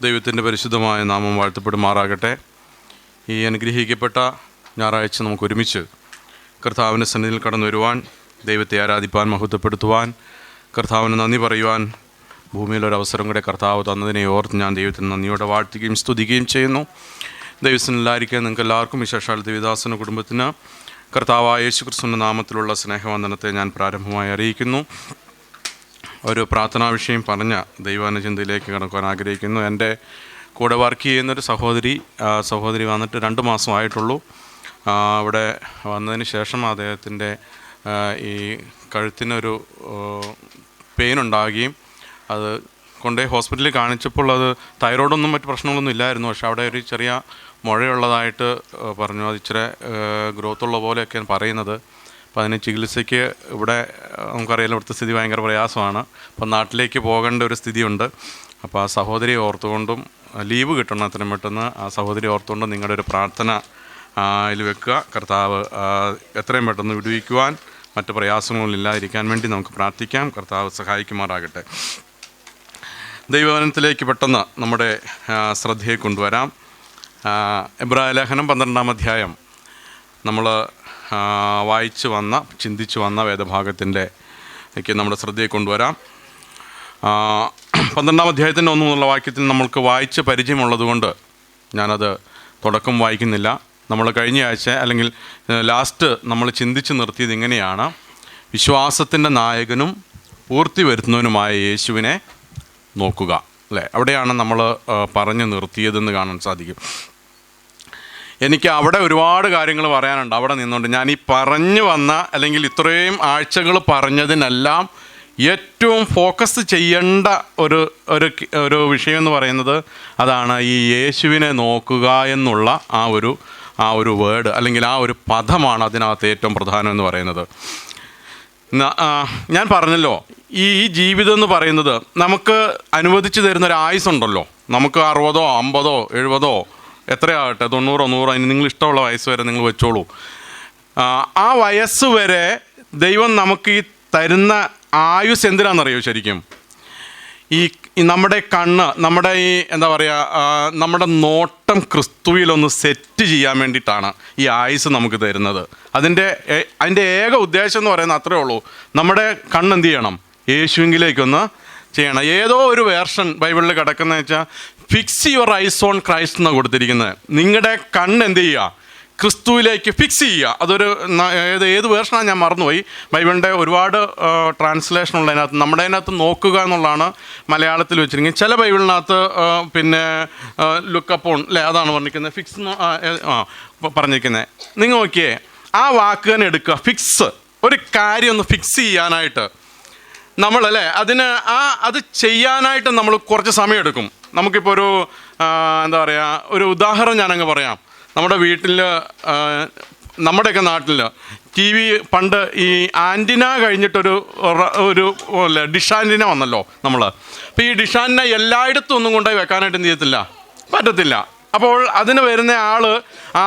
ദൈവത്തിൻ്റെ പരിശുദ്ധമായ നാമം വാഴ്ത്തപ്പെടുമാറാകട്ടെ. ഈ അനുഗ്രഹിക്കപ്പെട്ട ഞായറാഴ്ച നമുക്ക് ഒരുമിച്ച് കർത്താവിൻ്റെ സന്നിധിയിൽ കടന്നു വരുവാൻ, ദൈവത്തെ ആരാധിപ്പാൻ, മഹത്വപ്പെടുത്തുവാൻ, കർത്താവിന് നന്ദി പറയുവാൻ ഭൂമിയിലൊരവസരം കൂടെ കർത്താവ് തന്നതിനെ ഓർത്ത് ഞാൻ ദൈവത്തിന് നന്ദിയോടെ വാഴ്ത്തുകയും സ്തുതിക്കുകയും ചെയ്യുന്നു. ദൈവത്തിനെല്ലായിരിക്കും നിങ്ങൾക്ക് എല്ലാവർക്കും, വിശേഷാൽ ദേവദാസന കുടുംബത്തിന് കർത്താവായ യേശുക്രിസ്തുവിൻ്റെ നാമത്തിലുള്ള സ്നേഹവന്ദനത്തെ ഞാൻ പ്രാരംഭമായി അറിയിക്കുന്നു. ഒരു പ്രാർത്ഥനാ വിഷയം പറഞ്ഞ ദൈവാനുചിന്തയിലേക്ക് കടക്കാൻ ആഗ്രഹിക്കുന്നു. എൻ്റെ കൂടെ വർക്ക് ചെയ്യുന്നൊരു സഹോദരി വന്നിട്ട് 2 മാസമായിട്ടുള്ളൂ. അവിടെ വന്നതിന് ശേഷം അദ്ദേഹത്തിൻ്റെ ഈ കഴുത്തിനൊരു പെയിൻ ഉണ്ടാകുകയും അത് കൊണ്ടുപോയി ഹോസ്പിറ്റലിൽ കാണിച്ചപ്പോൾ അത് തൈറോയിഡൊന്നും മറ്റ് പ്രശ്നങ്ങളൊന്നും ഇല്ലായിരുന്നു. പക്ഷെ അവിടെ ഒരു ചെറിയ മുഴയുള്ളതായിട്ട് പറഞ്ഞു. അത് ഇച്ചിരി ഗ്രോത്തുള്ള പോലെയൊക്കെയാണ് പറയുന്നത്. അപ്പോൾ അതിന് ചികിത്സയ്ക്ക് ഇവിടെ നമുക്കറിയാലോ, ഇവിടുത്തെ സ്ഥിതി ഭയങ്കര പ്രയാസമാണ്. അപ്പം നാട്ടിലേക്ക് പോകേണ്ട ഒരു സ്ഥിതിയുണ്ട്. അപ്പോൾ ആ സഹോദരിയെ ഓർത്തുകൊണ്ടും ലീവ് കിട്ടണം അത്രയും പെട്ടെന്ന്, ആ സഹോദരി ഓർത്തുകൊണ്ടും നിങ്ങളുടെ ഒരു പ്രാർത്ഥന അതിൽ വെക്കുക. കർത്താവ് എത്രയും പെട്ടെന്ന് വിടുവിക്കുവാൻ, മറ്റ് പ്രയാസങ്ങളില്ലാതിരിക്കാൻ വേണ്ടി നമുക്ക് പ്രാർത്ഥിക്കാം. കർത്താവ് സഹായിക്കുമാറാകട്ടെ. ദൈവവചനത്തിലേക്ക് പെട്ടെന്ന് നമ്മുടെ ശ്രദ്ധയെ കൊണ്ടുവരാം. എബ്രായ ലേഖനം 12-ാം അധ്യായം നമ്മൾ ചിന്തിച്ചു വന്ന വേദഭാഗത്തിൻ്റെ നമ്മുടെ ശ്രദ്ധയെ കൊണ്ടുവരാം. 12-ാം അധ്യായത്തിൻ്റെ 1 മുതലുള്ള വാക്യത്തിൽ നമ്മൾക്ക് വായിച്ച് പരിചയമുള്ളതുകൊണ്ട് ഞാനത് തുടക്കം വായിക്കുന്നില്ല. നമ്മൾ കഴിഞ്ഞ ആഴ്ച അല്ലെങ്കിൽ ലാസ്റ്റ് നമ്മൾ ചിന്തിച്ച് നിർത്തിയത് ഇങ്ങനെയാണ്: വിശ്വാസത്തിൻ്റെ നായകനും പൂർത്തി വരുത്തുന്നവനുമായ യേശുവിനെ നോക്കുക, അല്ലേ? അവിടെയാണ് നമ്മൾ പറഞ്ഞു നിർത്തിയതെന്ന് കാണാൻ സാധിക്കും. എനിക്ക് അവിടെ ഒരുപാട് കാര്യങ്ങൾ പറയാനുണ്ട്. അവിടെ നിന്നുകൊണ്ട് ഞാൻ ഈ പറഞ്ഞു വന്ന അല്ലെങ്കിൽ ഇത്രയും ആഴ്ചകൾ പറഞ്ഞതിനെല്ലാം ഏറ്റവും ഫോക്കസ് ചെയ്യേണ്ട ഒരു വിഷയം എന്ന് പറയുന്നത് അതാണ് ഈ യേശുവിനെ നോക്കുക എന്നുള്ള ആ ഒരു വേർഡ് അല്ലെങ്കിൽ ആ ഒരു പദമാണ് അതിനകത്ത് ഏറ്റവും പ്രധാനം എന്ന് പറയുന്നത്. ഞാൻ പറഞ്ഞല്ലോ, ഈ ജീവിതം എന്ന് പറയുന്നത് നമുക്ക് അനുവദിച്ചു തരുന്നൊരു ആയുസ്സുണ്ടല്ലോ. നമുക്ക് 60, 50, 70 എത്രയാകട്ടെ, 90, 100, അതിന് നിങ്ങൾ ഇഷ്ടമുള്ള വയസ്സ് വരെ നിങ്ങൾ വെച്ചോളൂ. ആ വയസ്സ് വരെ ദൈവം നമുക്ക് ഈ തരുന്ന ആയുസ് എന്തിനാണെന്നറിയോ? ശരിക്കും ഈ നമ്മുടെ കണ്ണ്, നമ്മുടെ ഈ എന്താ പറയുക, നമ്മുടെ നോട്ടം ക്രിസ്തുവിലൊന്ന് സെറ്റ് ചെയ്യാൻ വേണ്ടിയിട്ടാണ് ഈ ആയുസ് നമുക്ക് തരുന്നത്. അതിൻ്റെ ഏക ഉദ്ദേശം എന്ന് പറയുന്നത് അത്രേ ഉള്ളൂ. നമ്മുടെ കണ്ണ് എന്ത് ചെയ്യണം? യേശുവിലേക്കൊന്ന് ചെയ്യണം. ഏതോ ഒരു വേർഷൻ ബൈബിളിൽ കിടക്കുന്നത് വെച്ചാൽ fix your eyes on Christ എന്നാണ് കൊടുത്തിരിക്കുന്നത്. നിങ്ങളുടെ കണ്ണ് എന്ത് ചെയ്യുക? ക്രിസ്തുവിലേക്ക് ഫിക്സ് ചെയ്യുക. അതൊരു ഏത് വേർഷനാണ് ഞാൻ മറന്നുപോയി. ബൈബിളിൻ്റെ ഒരുപാട് ട്രാൻസ്ലേഷൻ ഉള്ളതിനകത്ത് നമ്മുടെ അതിനകത്ത് നോക്കുക എന്നുള്ളതാണ് മലയാളത്തിൽ വെച്ചിരിക്കുന്നത്. ചില ബൈബിളിനകത്ത് പിന്നെ ലുക്കപ്പോൺ, അല്ലേ, അതാണ് പറഞ്ഞിരിക്കുന്നത്. ഫിക്സ് പറഞ്ഞിരിക്കുന്നത്. നിങ്ങൾ നോക്കിയേ, ആ വാക്ക് തന്നെ എടുക്കുക. ഫിക്സ്, ഒരു കാര്യം ഒന്ന് ഫിക്സ് ചെയ്യാനായിട്ട് നമ്മളല്ലേ അത് ചെയ്യാനായിട്ട് നമ്മൾ കുറച്ച് സമയമെടുക്കും. നമുക്കിപ്പോൾ ഒരു എന്താ പറയുക, ഒരു ഉദാഹരണം ഞാനങ്ങ് പറയാം. നമ്മുടെ വീട്ടിൽ, നമ്മുടെയൊക്കെ നാട്ടിൽ TV പണ്ട് ഈ ആൻറ്റിന കഴിഞ്ഞിട്ടൊരു ഡിഷ് ആൻറ്റിന വന്നല്ലോ നമ്മൾ. അപ്പോൾ ഈ ഡിഷ് ആൻറ്റിന എല്ലായിടത്തും ഒന്നും കൊണ്ടുപോയി വെക്കാനായിട്ട് എന്ത് ചെയ്യത്തില്ല, പറ്റത്തില്ല. അപ്പോൾ അതിന് വരുന്ന ആൾ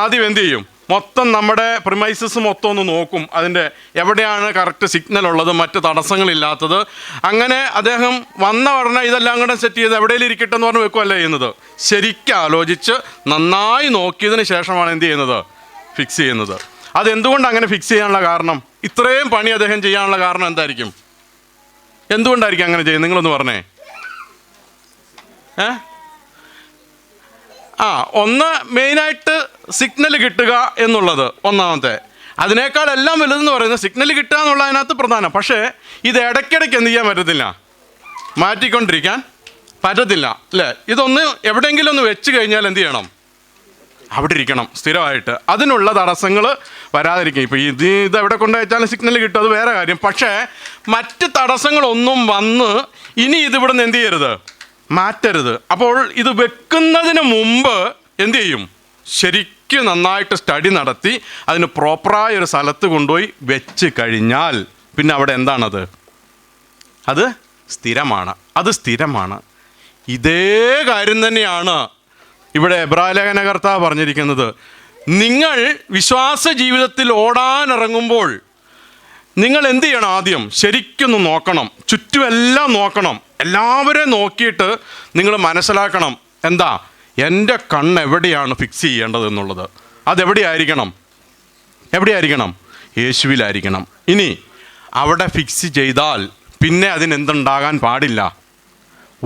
ആദ്യം എന്ത് ചെയ്യും? മൊത്തം നമ്മുടെ പ്രിമൈസസ് മൊത്തം ഒന്ന് നോക്കും, അതിൻ്റെ എവിടെയാണ് കറക്റ്റ് സിഗ്നൽ ഉള്ളത്, മറ്റ് തടസ്സങ്ങളില്ലാത്തത്. അങ്ങനെ അദ്ദേഹം വന്ന ഉടനെ ഇതെല്ലാം കൂടെ സെറ്റ് ചെയ്ത് എവിടെയെങ്കിലും ഇരിക്കട്ടെ എന്ന് പറഞ്ഞ് വെക്കുമല്ലേ ചെയ്യുന്നത്. ശരിക്കും ആലോചിച്ച് നന്നായി നോക്കിയതിന് ശേഷമാണ് എന്ത് ചെയ്യുന്നത്? ഫിക്സ് ചെയ്യുന്നത്. അതെന്തുകൊണ്ട് അങ്ങനെ ഫിക്സ് ചെയ്യാനുള്ള കാരണം, ഇത്രയും പണി അദ്ദേഹം ചെയ്യാനുള്ള കാരണം എന്തായിരിക്കും? എന്തുകൊണ്ടായിരിക്കും അങ്ങനെ ചെയ്യുന്നത്? നിങ്ങളൊന്ന് പറഞ്ഞേ. ഒന്ന് മെയിനായിട്ട് സിഗ്നൽ കിട്ടുക എന്നുള്ളത് ഒന്നാമത്തെ. അതിനേക്കാൾ എല്ലാം വലുതെന്ന് പറയുന്നത് സിഗ്നൽ കിട്ടുക എന്നുള്ള അതിനകത്ത് പ്രധാനം. പക്ഷേ ഇത് ഇടയ്ക്കിടയ്ക്ക് എന്ത് ചെയ്യാൻ പറ്റത്തില്ല, മാറ്റിക്കൊണ്ടിരിക്കാൻ പറ്റത്തില്ല, അല്ലേ? ഇതൊന്ന് എവിടെയെങ്കിലും ഒന്ന് വെച്ച് കഴിഞ്ഞാൽ എന്ത് ചെയ്യണം? അവിടെ ഇരിക്കണം സ്ഥിരമായിട്ട്. അതിനുള്ള തടസ്സങ്ങൾ വരാതിരിക്കും. ഇപ്പോൾ ഇത് എവിടെ കൊണ്ടുവച്ചാലും സിഗ്നൽ കിട്ടും, അത് വേറെ കാര്യം. പക്ഷേ മറ്റ് തടസ്സങ്ങളൊന്നും വന്ന് ഇനി ഇതിവിടെ നിന്ന് എന്ത് ചെയ്യരുത്, മാറ്റരുത്. അപ്പോൾ ഇത് വെക്കുന്നതിന് മുമ്പ് എന്ത് ചെയ്യും? ശരിക്കും നന്നായിട്ട് സ്റ്റഡി നടത്തി അതിന് പ്രോപ്പറായ ഒരു സ്ഥലത്ത് കൊണ്ടുപോയി വെച്ച് കഴിഞ്ഞാൽ പിന്നെ അവിടെ എന്താണത്? അത് സ്ഥിരമാണ്. ഇതേ കാര്യം തന്നെയാണ് ഇവിടെ എബ്രായ ലേഖനകർത്താവ് പറഞ്ഞിരിക്കുന്നത്. നിങ്ങൾ വിശ്വാസ ജീവിതത്തിൽ ഓടാനിറങ്ങുമ്പോൾ നിങ്ങൾ എന്ത് ചെയ്യണം? ആദ്യം ശരിക്കൊന്ന് നോക്കണം, ചുറ്റുമെല്ലാം നോക്കണം. എല്ലാവരെയും നോക്കിയിട്ട് നിങ്ങൾ മനസ്സിലാക്കണം, എന്താ? എൻ്റെ കണ്ണ് എവിടെയാണ് ഫിക്സ് ചെയ്യേണ്ടത് എന്നുള്ളത്. അതെവിടെയായിരിക്കണം? യേശുവിലായിരിക്കണം. ഇനി അവിടെ ഫിക്സ് ചെയ്താൽ പിന്നെ അതിനെന്തുണ്ടാകാൻ പാടില്ല?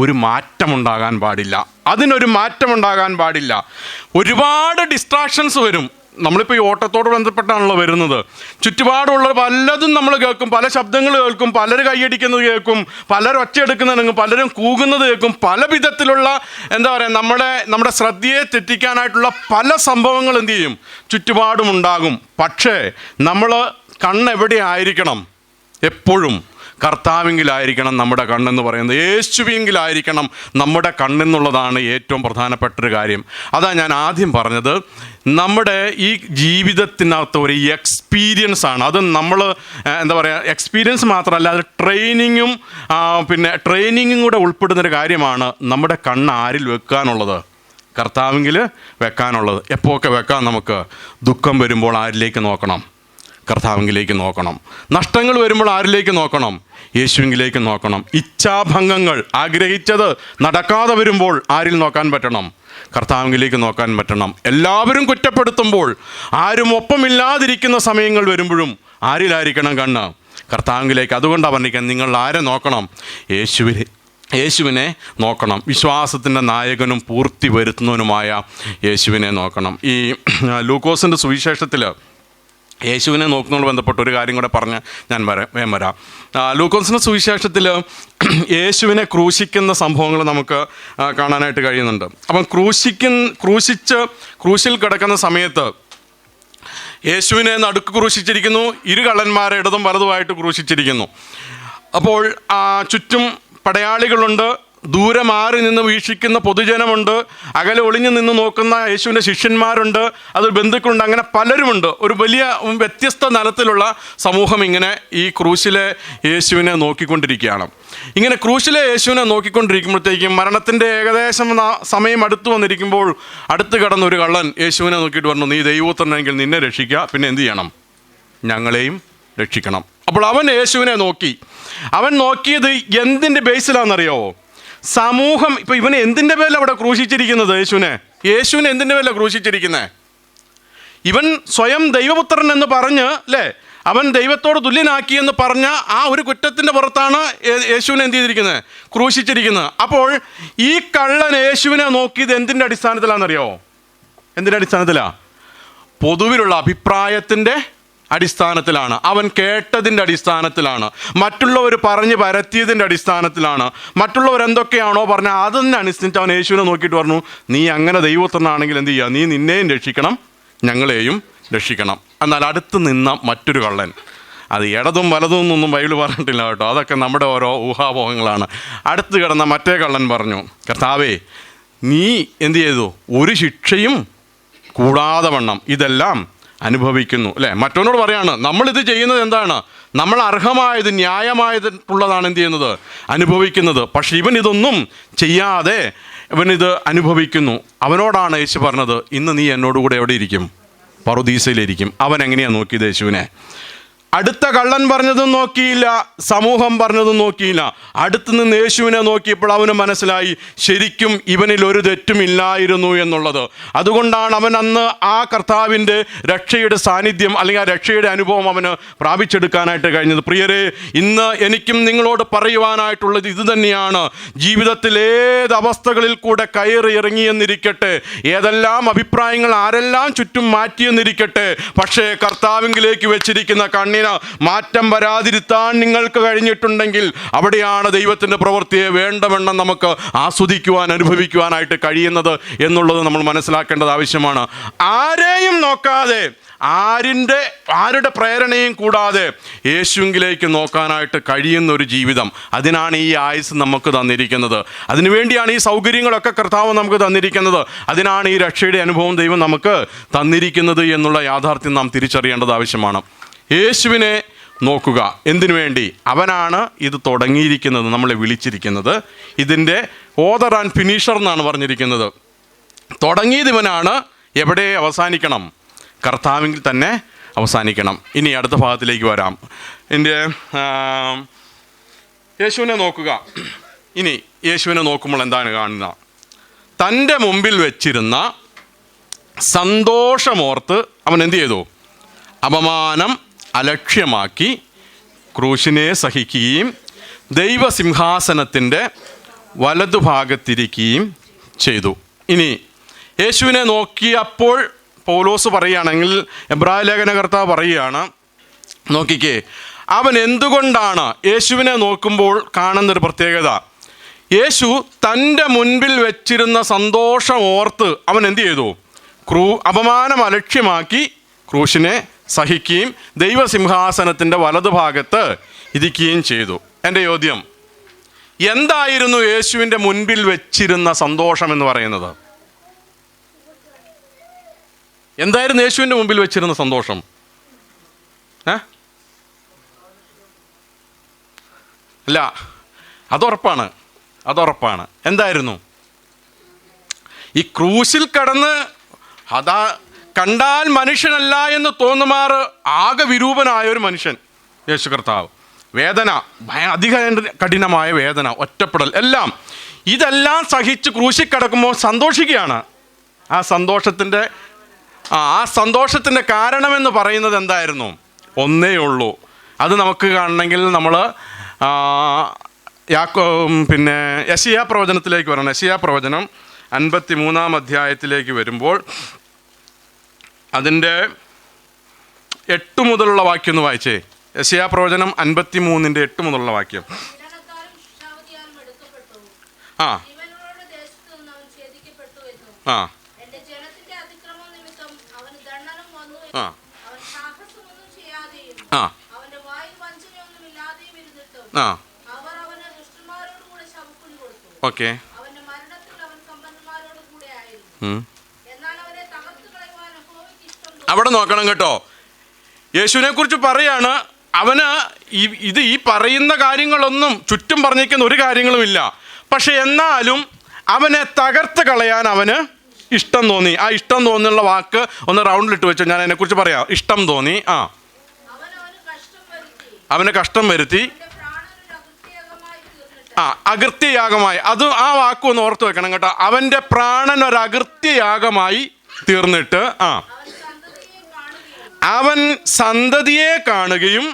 ഒരു മാറ്റമുണ്ടാകാൻ പാടില്ല. അതിനൊരു മാറ്റമുണ്ടാകാൻ പാടില്ല. ഒരുപാട് ഡിസ്ട്രാക്ഷൻസ് വരും. നമ്മളിപ്പോൾ ഈ ഓട്ടത്തോട് ബന്ധപ്പെട്ടാണല്ലോ വരുന്നത്. ചുറ്റുപാടുള്ള പലതും നമ്മൾ കേൾക്കും, പല ശബ്ദങ്ങൾ കേൾക്കും, പലരും കൈയടിക്കുന്നത് കേൾക്കും, പലരും ഒച്ചയെടുക്കുന്നത്, പലരും കൂകുന്നത് കേൾക്കും. പല വിധത്തിലുള്ള എന്താ പറയുക, നമ്മുടെ ശ്രദ്ധയെ തെറ്റിക്കാനായിട്ടുള്ള പല സംഭവങ്ങൾ എന്തു ചെയ്യും? ചുറ്റുപാടും ഉണ്ടാകും. പക്ഷേ നമ്മൾ കണ്ണെവിടെ ആയിരിക്കണം? എപ്പോഴും കർത്താവിങ്കിലായിരിക്കണം നമ്മുടെ കണ്ണെന്ന് പറയുന്നത്. യേശുവിങ്കിലായിരിക്കണം നമ്മുടെ കണ്ണെന്നുള്ളതാണ് ഏറ്റവും പ്രധാനപ്പെട്ടൊരു കാര്യം. അതാ ഞാൻ ആദ്യം പറഞ്ഞത്, നമ്മുടെ ഈ ജീവിതത്തിനകത്ത് ഒരു എക്സ്പീരിയൻസ് ആണ്. അത് നമ്മൾ എന്താ പറയുക, എക്സ്പീരിയൻസ് മാത്രമല്ല, അത് ട്രെയിനിങ്ങും കൂടെ ഉൾപ്പെടുന്നൊരു കാര്യമാണ്. നമ്മുടെ കണ്ണ് ആരിൽ വെക്കാനുള്ളത്? കർത്താവിങ്കിൽ വെക്കാനുള്ളത്. എപ്പോഴൊക്കെ വെക്കാം നമുക്ക്? ദുഃഖം വരുമ്പോൾ ആരിലേക്ക് നോക്കണം? കർത്താവിലേക്ക് നോക്കണം. നഷ്ടങ്ങൾ വരുമ്പോൾ ആരിലേക്ക് നോക്കണം? യേശുവിലേക്ക് നോക്കണം. ഇച്ഛാഭംഗങ്ങൾ, ആഗ്രഹിച്ചത് നടക്കാതെ വരുമ്പോൾ ആരിൽ നോക്കാൻ പറ്റണം? കർത്താവിലേക്ക് നോക്കാൻ പറ്റണം. എല്ലാവരും കുറ്റപ്പെടുത്തുമ്പോൾ, ആരും ഒപ്പമില്ലാതിരിക്കുന്ന സമയങ്ങൾ വരുമ്പോഴും ആരിലായിരിക്കണം കണ്ണ്? കർത്താവിലേക്ക്. അതുകൊണ്ടാണ് പറഞ്ഞിരിക്കുന്നത്, നിങ്ങൾ ആരെ നോക്കണം? യേശുവിനെ നോക്കണം. വിശ്വാസത്തിൻ്റെ നായകനും പൂർത്തി വരുത്തുന്നവനുമായ യേശുവിനെ നോക്കണം. ഈ ലൂക്കോസിൻ്റെ സുവിശേഷത്തിൽ യേശുവിനെ നോക്കുന്നതിനോട് ബന്ധപ്പെട്ട ഒരു കാര്യം കൂടെ പറഞ്ഞ് ഞാൻ വരാം. ലൂക്കോസിൻ്റെ സുവിശേഷത്തിൽ യേശുവിനെ ക്രൂശിക്കുന്ന സംഭവങ്ങൾ നമുക്ക് കാണാനായിട്ട് കഴിയുന്നുണ്ട്. അപ്പം ക്രൂശിൽ കിടക്കുന്ന സമയത്ത് യേശുവിനെ നടുക്ക് ക്രൂശിച്ചിരിക്കുന്നു, ഇരു കള്ളന്മാരെ ഇടതും വലതുമായിട്ട് ക്രൂശിച്ചിരിക്കുന്നു. അപ്പോൾ ചുറ്റും പടയാളികളുണ്ട്, ദൂരെ മാറി നിന്ന് വീക്ഷിക്കുന്ന പൊതുജനമുണ്ട്, അകലെ ഒളിഞ്ഞു നിന്ന് നോക്കുന്ന യേശുവിൻ്റെ ശിഷ്യന്മാരുണ്ട്, അത് ബന്ധുക്കളുണ്ട്, അങ്ങനെ പലരുമുണ്ട്. ഒരു വലിയ വ്യത്യസ്ത തലത്തിലുള്ള സമൂഹം ഇങ്ങനെ ഈ ക്രൂശിലെ യേശുവിനെ നോക്കിക്കൊണ്ടിരിക്കുകയാണ്. ഇങ്ങനെ ക്രൂശിലെ യേശുവിനെ നോക്കിക്കൊണ്ടിരിക്കുമ്പോഴത്തേക്കും മരണത്തിൻ്റെ ഏകദേശം സമയം അടുത്ത് വന്നിരിക്കുമ്പോൾ അടുത്ത് കിടന്ന ഒരു കള്ളൻ യേശുവിനെ നോക്കിയിട്ട് പറഞ്ഞു, നീ ദൈവപുത്രനെങ്കിൽ നിന്നെ രക്ഷിക്കുക, പിന്നെ എന്ത് ചെയ്യണം? ഞങ്ങളെയും രക്ഷിക്കണം. അപ്പോൾ അവൻ യേശുവിനെ നോക്കി. അവൻ നോക്കിയത് എന്തിൻ്റെ ബേസിലാണെന്നറിയോ? സമൂഹം. ഇപ്പം ഇവനെ എന്തിൻ്റെ പേരിലാണ് അവിടെ ക്രൂശിച്ചിരിക്കുന്നത്? യേശുവിനെ എന്തിൻ്റെ പേരിലാണ് ക്രൂശിച്ചിരിക്കുന്നത്? ഇവൻ സ്വയം ദൈവപുത്രൻ എന്ന് പറഞ്ഞ്, അല്ലേ, അവൻ ദൈവത്തോട് തുല്യനാക്കിയെന്ന് പറഞ്ഞ ആ ഒരു കുറ്റത്തിൻ്റെ പുറത്താണ് യേശുവിനെ എന്ത് ചെയ്തിരിക്കുന്നത്? ക്രൂശിച്ചിരിക്കുന്നത്. അപ്പോൾ ഈ കള്ളൻ യേശുവിനെ നോക്കിയത് എന്തിൻ്റെ അടിസ്ഥാനത്തിലാണെന്നറിയോ? എന്തിൻ്റെ അടിസ്ഥാനത്തിലാണ്? പൊതുവിലുള്ള അഭിപ്രായത്തിൻ്റെ അടിസ്ഥാനത്തിലാണ്. അവൻ കേട്ടതിൻ്റെ അടിസ്ഥാനത്തിലാണ്. മറ്റുള്ളവർ പറഞ്ഞ് പരത്തിയതിൻ്റെ അടിസ്ഥാനത്തിലാണ്. മറ്റുള്ളവർ എന്തൊക്കെയാണോ പറഞ്ഞാൽ അതിനനുസരിച്ച് അവൻ യേശുവിനെ നോക്കിയിട്ട് പറഞ്ഞു, നീ അങ്ങനെ ദൈവപുത്രനാണെങ്കിൽ എന്ത് ചെയ്യുക? നീ നിന്നെയും രക്ഷിക്കണം, ഞങ്ങളെയും രക്ഷിക്കണം. എന്നാൽ അടുത്ത് നിന്ന മറ്റൊരു കള്ളൻ, അത് ഇടതും വലതും എന്നൊന്നും ബൈബിൾ പറഞ്ഞിട്ടില്ല കേട്ടോ, അതൊക്കെ നമ്മുടെ ഓരോ ഊഹാപോഹങ്ങളാണ്. അടുത്ത് കിടന്ന മറ്റേ കള്ളൻ പറഞ്ഞു, കർത്താവേ, നീ എന്ത് ചെയ്തു? ഒരു ശിക്ഷയും കൂടാതെ വണ്ണം ഇതെല്ലാം അനുഭവിക്കുന്നു, അല്ലേ? മറ്റവനോട് പറയാണ്, നമ്മളിത് ചെയ്യുന്നത് എന്താണ്? നമ്മൾ അർഹമായത്, ന്യായമായിട്ടുള്ളതാണ് എന്ത് ചെയ്യുന്നത്? അനുഭവിക്കുന്നത്. പക്ഷെ ഇവൻ ഇതൊന്നും ചെയ്യാതെ ഇവനിത് അനുഭവിക്കുന്നു. അവനോടാണ് യേശു പറഞ്ഞത്, ഇന്ന് നീ എന്നോടുകൂടെ എവിടെ ഇരിക്കും? പറുദീസയിലിരിക്കും. അവൻ എങ്ങനെയാണ് നോക്കിയത് യേശുവിനെ? അടുത്ത കള്ളൻ പറഞ്ഞതും നോക്കിയില്ല, സമൂഹം പറഞ്ഞതും നോക്കിയില്ല. അടുത്ത് നിന്ന് യേശുവിനെ നോക്കിയപ്പോൾ അവന് മനസ്സിലായി, ശരിക്കും ഇവനിൽ ഒരു തെറ്റുമില്ലായിരുന്നു എന്നുള്ളത്. അതുകൊണ്ടാണ് അവൻ അന്ന് ആ കർത്താവിൻ്റെ രക്ഷയുടെ സാന്നിധ്യം അല്ലെങ്കിൽ ആ രക്ഷയുടെ അനുഭവം അവന് പ്രാപിച്ചെടുക്കാനായിട്ട് കഴിഞ്ഞത്. പ്രിയരെ, ഇന്ന് എനിക്കും നിങ്ങളോട് പറയുവാനായിട്ടുള്ളത് ഇത് തന്നെയാണ്. ജീവിതത്തിൽ ഏത് അവസ്ഥകളിൽ കൂടെ കയറി ഇറങ്ങിയെന്നിരിക്കട്ടെ, ഏതെല്ലാം അഭിപ്രായങ്ങൾ ആരെല്ലാം ചുറ്റും മാറ്റിയെന്നിരിക്കട്ടെ, പക്ഷേ കർത്താവിലേക്ക് വെച്ചിരിക്കുന്ന കണ്ണിന് മാറ്റം വരാതിരുത്താൻ നിങ്ങൾക്ക് കഴിഞ്ഞിട്ടുണ്ടെങ്കിൽ അവിടെയാണ് ദൈവത്തിൻ്റെ പ്രവൃത്തിയെ വേണ്ടവണ്ണം നമുക്ക് ആസ്വദിക്കുവാൻ, അനുഭവിക്കുവാനായിട്ട് കഴിയുന്നത് എന്നുള്ളത് നമ്മൾ മനസ്സിലാക്കേണ്ടത് ആവശ്യമാണ്. ആരെയും നോക്കാതെ, ആരുടെ പ്രേരണയും കൂടാതെ യേശുവിലേക്ക് നോക്കാനായിട്ട് കഴിയുന്ന ഒരു ജീവിതം, അതിനാണ് ഈ ആയുസ് നമുക്ക് തന്നിരിക്കുന്നത്. അതിനുവേണ്ടിയാണ് ഈ സൗകര്യങ്ങളൊക്കെ കർത്താവ് നമുക്ക് തന്നിരിക്കുന്നത്. അതിനാണ് ഈ രക്ഷയുടെ അനുഭവം ദൈവം നമുക്ക് തന്നിരിക്കുന്നത് എന്നുള്ള യാഥാർത്ഥ്യം നാം തിരിച്ചറിയേണ്ടത് ആവശ്യമാണ്. യേശുവിനെ നോക്കുക. എന്തിനു വേണ്ടി? അവനാണ് ഇത് തുടങ്ങിയിരിക്കുന്നത്, നമ്മളെ വിളിച്ചിരിക്കുന്നത്. ഇതിൻ്റെ ഓതർ ആൻഡ് ഫിനിഷർ എന്നാണ് പറഞ്ഞിരിക്കുന്നത്. തുടങ്ങിയത് ഇവനാണ്. എവിടെ അവസാനിക്കണം? കർത്താവിൽ തന്നെ അവസാനിക്കണം. ഇനി അടുത്ത ഭാഗത്തിലേക്ക് വരാം. യേശുവിനെ നോക്കുക. ഇനി യേശുവിനെ നോക്കുമ്പോൾ എന്താണ് കാണുന്നത്? തൻ്റെ മുമ്പിൽ വെച്ചിരുന്ന സന്തോഷമോർത്ത് അവൻ എന്തു ചെയ്തു? അപമാനം അലക്ഷ്യമാക്കി ക്രൂശിനെ സഹിക്കുകയും ദൈവസിംഹാസനത്തിൻ്റെ വലതുഭാഗത്തിരിക്കുകയും ചെയ്തു. ഇനി യേശുവിനെ നോക്കിയപ്പോൾ പൗലോസ് പറയുകയാണെങ്കിൽ, എബ്രായ ലേഖനകർത്താവ് പറയുകയാണ്, നോക്കിക്കേ, അവൻ എന്തുകൊണ്ടാണ് യേശുവിനെ നോക്കുമ്പോൾ കാണുന്നൊരു പ്രത്യേകത, യേശു തൻ്റെ മുൻപിൽ വെച്ചിരുന്ന സന്തോഷം ഓർത്ത് അവൻ എന്തു ചെയ്തു? അപമാനം അലക്ഷ്യമാക്കി ക്രൂശിനെ സഹിക്കുകയും ദൈവസിംഹാസനത്തിൻ്റെ വലതുഭാഗത്ത് ഇരിക്കുകയും ചെയ്തു. എൻ്റെ ചോദ്യം, എന്തായിരുന്നു യേശുവിൻ്റെ മുൻപിൽ വെച്ചിരുന്ന സന്തോഷം എന്ന് പറയുന്നത്? എന്തായിരുന്നു യേശുവിൻ്റെ മുമ്പിൽ വെച്ചിരുന്ന സന്തോഷം? അല്ല, അതുറപ്പാണ്. എന്തായിരുന്നു? ഈ ക്രൂശിൽ കടന്ന് അതാ കണ്ടാൽ മനുഷ്യനല്ല എന്ന് തോന്നുമാറ് ആകെ വിരൂപനായ ഒരു മനുഷ്യൻ യേശു കർത്താവ്. വേദന, കഠിനമായ വേദന, ഒറ്റപ്പെടൽ, ഇതെല്ലാം സഹിച്ച് ക്രൂശിൽ കിടക്കുമ്പോൾ സന്തോഷിക്കുകയാണ്. ആ സന്തോഷത്തിൻ്റെ കാരണമെന്ന് പറയുന്നത് എന്തായിരുന്നു? ഒന്നേ ഉള്ളൂ. അത് നമുക്ക് കാണണമെങ്കിൽ നമ്മൾ യെശയ്യാ പ്രവചനത്തിലേക്ക് വരണം. യെശയ്യാ പ്രവചനം 53-ാം അധ്യായത്തിലേക്ക് വരുമ്പോൾ അതിൻ്റെ 8 മുതലുള്ള വാക്യം ഒന്ന് വായിച്ചേ. യെശയ്യാ പ്രവചനം 53-ന്റെ 8 മുതലുള്ള വാക്യം. ഓക്കെ, അവിടെ നോക്കണം കേട്ടോ. യേശുവിനെ കുറിച്ച് പറയാണ്, അവന് ഈ പറയുന്ന കാര്യങ്ങളൊന്നും ചുറ്റും പറഞ്ഞിരിക്കുന്ന ഒരു കാര്യങ്ങളുമില്ല. പക്ഷെ എന്നാലും അവനെ തകർത്ത് കളയാൻ അവന് ഇഷ്ടം തോന്നി. ആ ഇഷ്ടം തോന്നിയുള്ള വാക്ക് ഒന്ന് റൗണ്ടിലിട്ട് വെച്ചോ, ഞാൻ അതിനെക്കുറിച്ച് പറയാം. ഇഷ്ടം തോന്നി. അവന് കഷ്ടം വരുത്തി. അകൃത്യയാഗമായി, ആ വാക്ക് ഒന്ന് ഓർത്ത് വെക്കണം കേട്ടോ. അവൻ്റെ പ്രാണൻ ഒരു അകൃത്യയാഗമായി തീർന്നിട്ട് അവൻ സന്തതിയെ കാണുകയും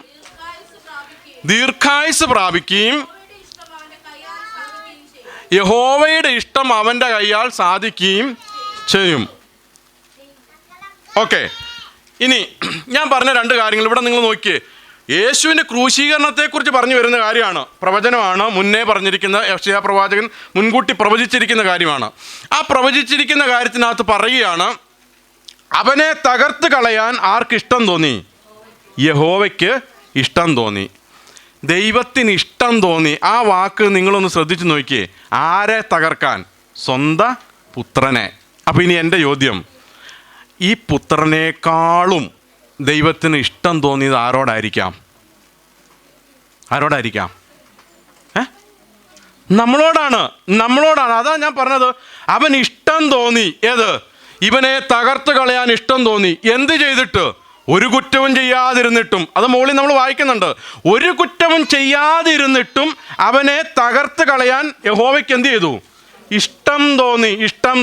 ദീർഘായുസ് പ്രാപിക്കുകയും യഹോവയുടെ ഇഷ്ടം അവൻ്റെ കയ്യാൽ സാധിക്കുകയും ചെയ്യും. ഓക്കെ, ഇനി ഞാൻ പറഞ്ഞ 2 കാര്യങ്ങൾ ഇവിടെ നിങ്ങൾ നോക്കിയേ. യേശുവിൻ്റെ ക്രൂശീകരണത്തെക്കുറിച്ച് പറഞ്ഞു വരുന്ന കാര്യമാണ്, പ്രവചനമാണ്. മുന്നേ പറഞ്ഞിരിക്കുന്ന യെശയ്യാ പ്രവാചകൻ മുൻകൂട്ടി പ്രവചിച്ചിരിക്കുന്ന കാര്യമാണ്. ആ പ്രവചിച്ചിരിക്കുന്ന കാര്യത്തിനകത്ത് പറയുകയാണ്, അവനെ തകർത്ത് കളയാൻ ആർക്കിഷ്ടം തോന്നി? യഹോവയ്ക്ക് ഇഷ്ടം തോന്നി, ദൈവത്തിന് ഇഷ്ടം തോന്നി. ആ വാക്ക് നിങ്ങളൊന്ന് ശ്രദ്ധിച്ച് നോക്കിയേ. ആരെ തകർക്കാൻ? സ്വന്തം പുത്രനെ. അപ്പോൾ ഇനി എൻ്റെ ചോദ്യം, ഈ പുത്രനേക്കാളും ദൈവത്തിന് ഇഷ്ടം തോന്നിയത് ആരോടായിരിക്കാം? നമ്മളോടാണ്. അതാ ഞാൻ പറഞ്ഞത്, അവൻ ഇഷ്ടം തോന്നി. ഏത്? ഇവനെ തകർത്ത് കളയാൻ ഇഷ്ടം തോന്നി. എന്ത് ചെയ്തിട്ട്? ഒരു കുറ്റവും ചെയ്യാതിരുന്നിട്ടും. അത് മുകളിൽ നമ്മൾ വായിക്കുന്നുണ്ട്. ഒരു കുറ്റവും ചെയ്യാതിരുന്നിട്ടും അവനെ തകർത്ത് കളയാൻ യഹോവയ്ക്ക് എന്ത് ചെയ്തു? ഇഷ്ടം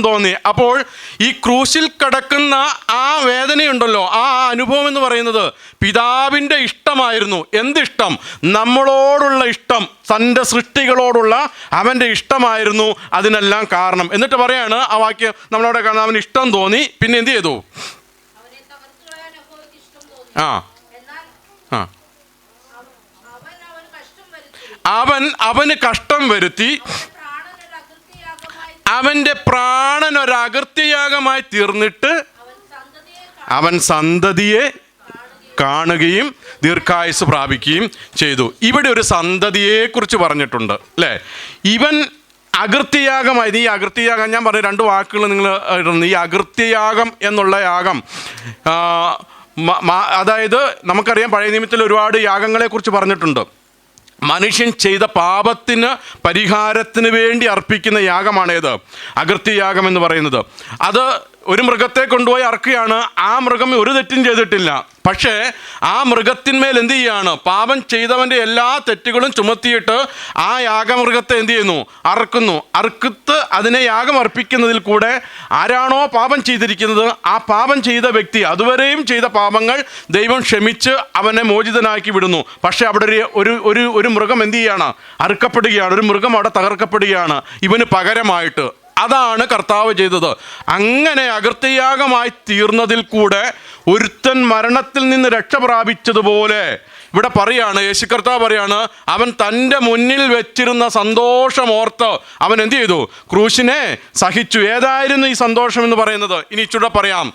തോന്നി. അപ്പോൾ ഈ ക്രൂശിൽ കിടക്കുന്ന ആ വേദനയുണ്ടല്ലോ, ആ അനുഭവം എന്ന് പറയുന്നത് പിതാവിൻ്റെ ഇഷ്ടമായിരുന്നു. എന്തിഷ്ടം? നമ്മളോടുള്ള ഇഷ്ടം, തൻ്റെ സൃഷ്ടികളോടുള്ള അവൻ്റെ ഇഷ്ടമായിരുന്നു അതിനെല്ലാം കാരണം. എന്നിട്ട് പറയാണ് ആ വാക്യം നമ്മളവിടെ കാണാൻ, അവന് ഇഷ്ടം തോന്നി. പിന്നെ എന്ത് ചെയ്തു? അവന് കഷ്ടം വരുത്തി. അവൻ്റെ പ്രാണൻ ഒരു അകൃത്യയാഗമായി തീർന്നിട്ട് അവൻ സന്തതിയെ കാണുകയും ദീർഘായുസ് പ്രാപിക്കുകയും ചെയ്തു. ഇവിടെ ഒരു സന്തതിയെക്കുറിച്ച് പറഞ്ഞിട്ടുണ്ട് അല്ലേ? ഇവൻ അകൃത്യയാഗമായി. ഈ അകൃത്യയാഗം ഞാൻ പറഞ്ഞ 2 വാക്കുകൾ നിങ്ങൾ ഇടുന്നു. ഈ അകൃത്യയാഗം എന്നുള്ള യാഗം, അതായത് നമുക്കറിയാം പഴയ നിയമത്തിൽ ഒരുപാട് യാഗങ്ങളെക്കുറിച്ച് പറഞ്ഞിട്ടുണ്ട്. മനുഷ്യൻ ചെയ്ത പാപത്തിന് പരിഹാരത്തിന് വേണ്ടി അർപ്പിക്കുന്ന യാഗമാണേത്? അകൃത്യയാഗം എന്ന് പറയുന്നത്. അത് ഒരു മൃഗത്തെ കൊണ്ടുപോയി അറക്കുകയാണ്. ആ മൃഗം ഒരു തെറ്റും ചെയ്തിട്ടില്ല. പക്ഷേ ആ മൃഗത്തിന്മേൽ എന്ത് ചെയ്യാണ്? പാപം ചെയ്തവൻ്റെ എല്ലാ തെറ്റുകളും ചുമത്തിയിട്ട് ആ യാഗമൃഗത്തെ എന്ത് ചെയ്യുന്നു? അറുക്കുന്നു. അറുക്കത്ത് അതിനെ യാഗം അർപ്പിക്കുന്നതിൽ കൂടെ ആരാണോ പാപം ചെയ്തിരിക്കുന്നത് ആ പാപം ചെയ്ത വ്യക്തി അതുവരെയും ചെയ്ത പാപങ്ങൾ ദൈവം ക്ഷമിച്ച് അവനെ മോചിതനാക്കി വിടുന്നു. പക്ഷേ അവിടെ ഒരു മൃഗം എന്ത് ചെയ്യാണ്? അറുക്കപ്പെടുകയാണ്. ഒരു മൃഗം അവിടെ തകർക്കപ്പെടുകയാണ് ഇവന് പകരമായിട്ട്. അതാണ് കർത്താവ് ചെയ്തത്. അങ്ങനെ അകൃത്യയാഗമായി തീർന്നതിൽ കൂടെ ഒരുത്തൻ മരണത്തിൽ നിന്ന് രക്ഷ പ്രാപിച്ചതുപോലെ ഇവിടെ പറയാണ്, യേശു കർത്താവ് പറയാണ്, അവൻ തൻ്റെ മുന്നിൽ വെച്ചിരുന്ന സന്തോഷമോർത്ത് അവൻ എന്ത് ചെയ്തു? ക്രൂശിനെ സഹിച്ചു. ഏതായിരുന്നു ഈ സന്തോഷം എന്ന് പറയുന്നത്? ഇനി ഇച്ചിടെ പറയാം.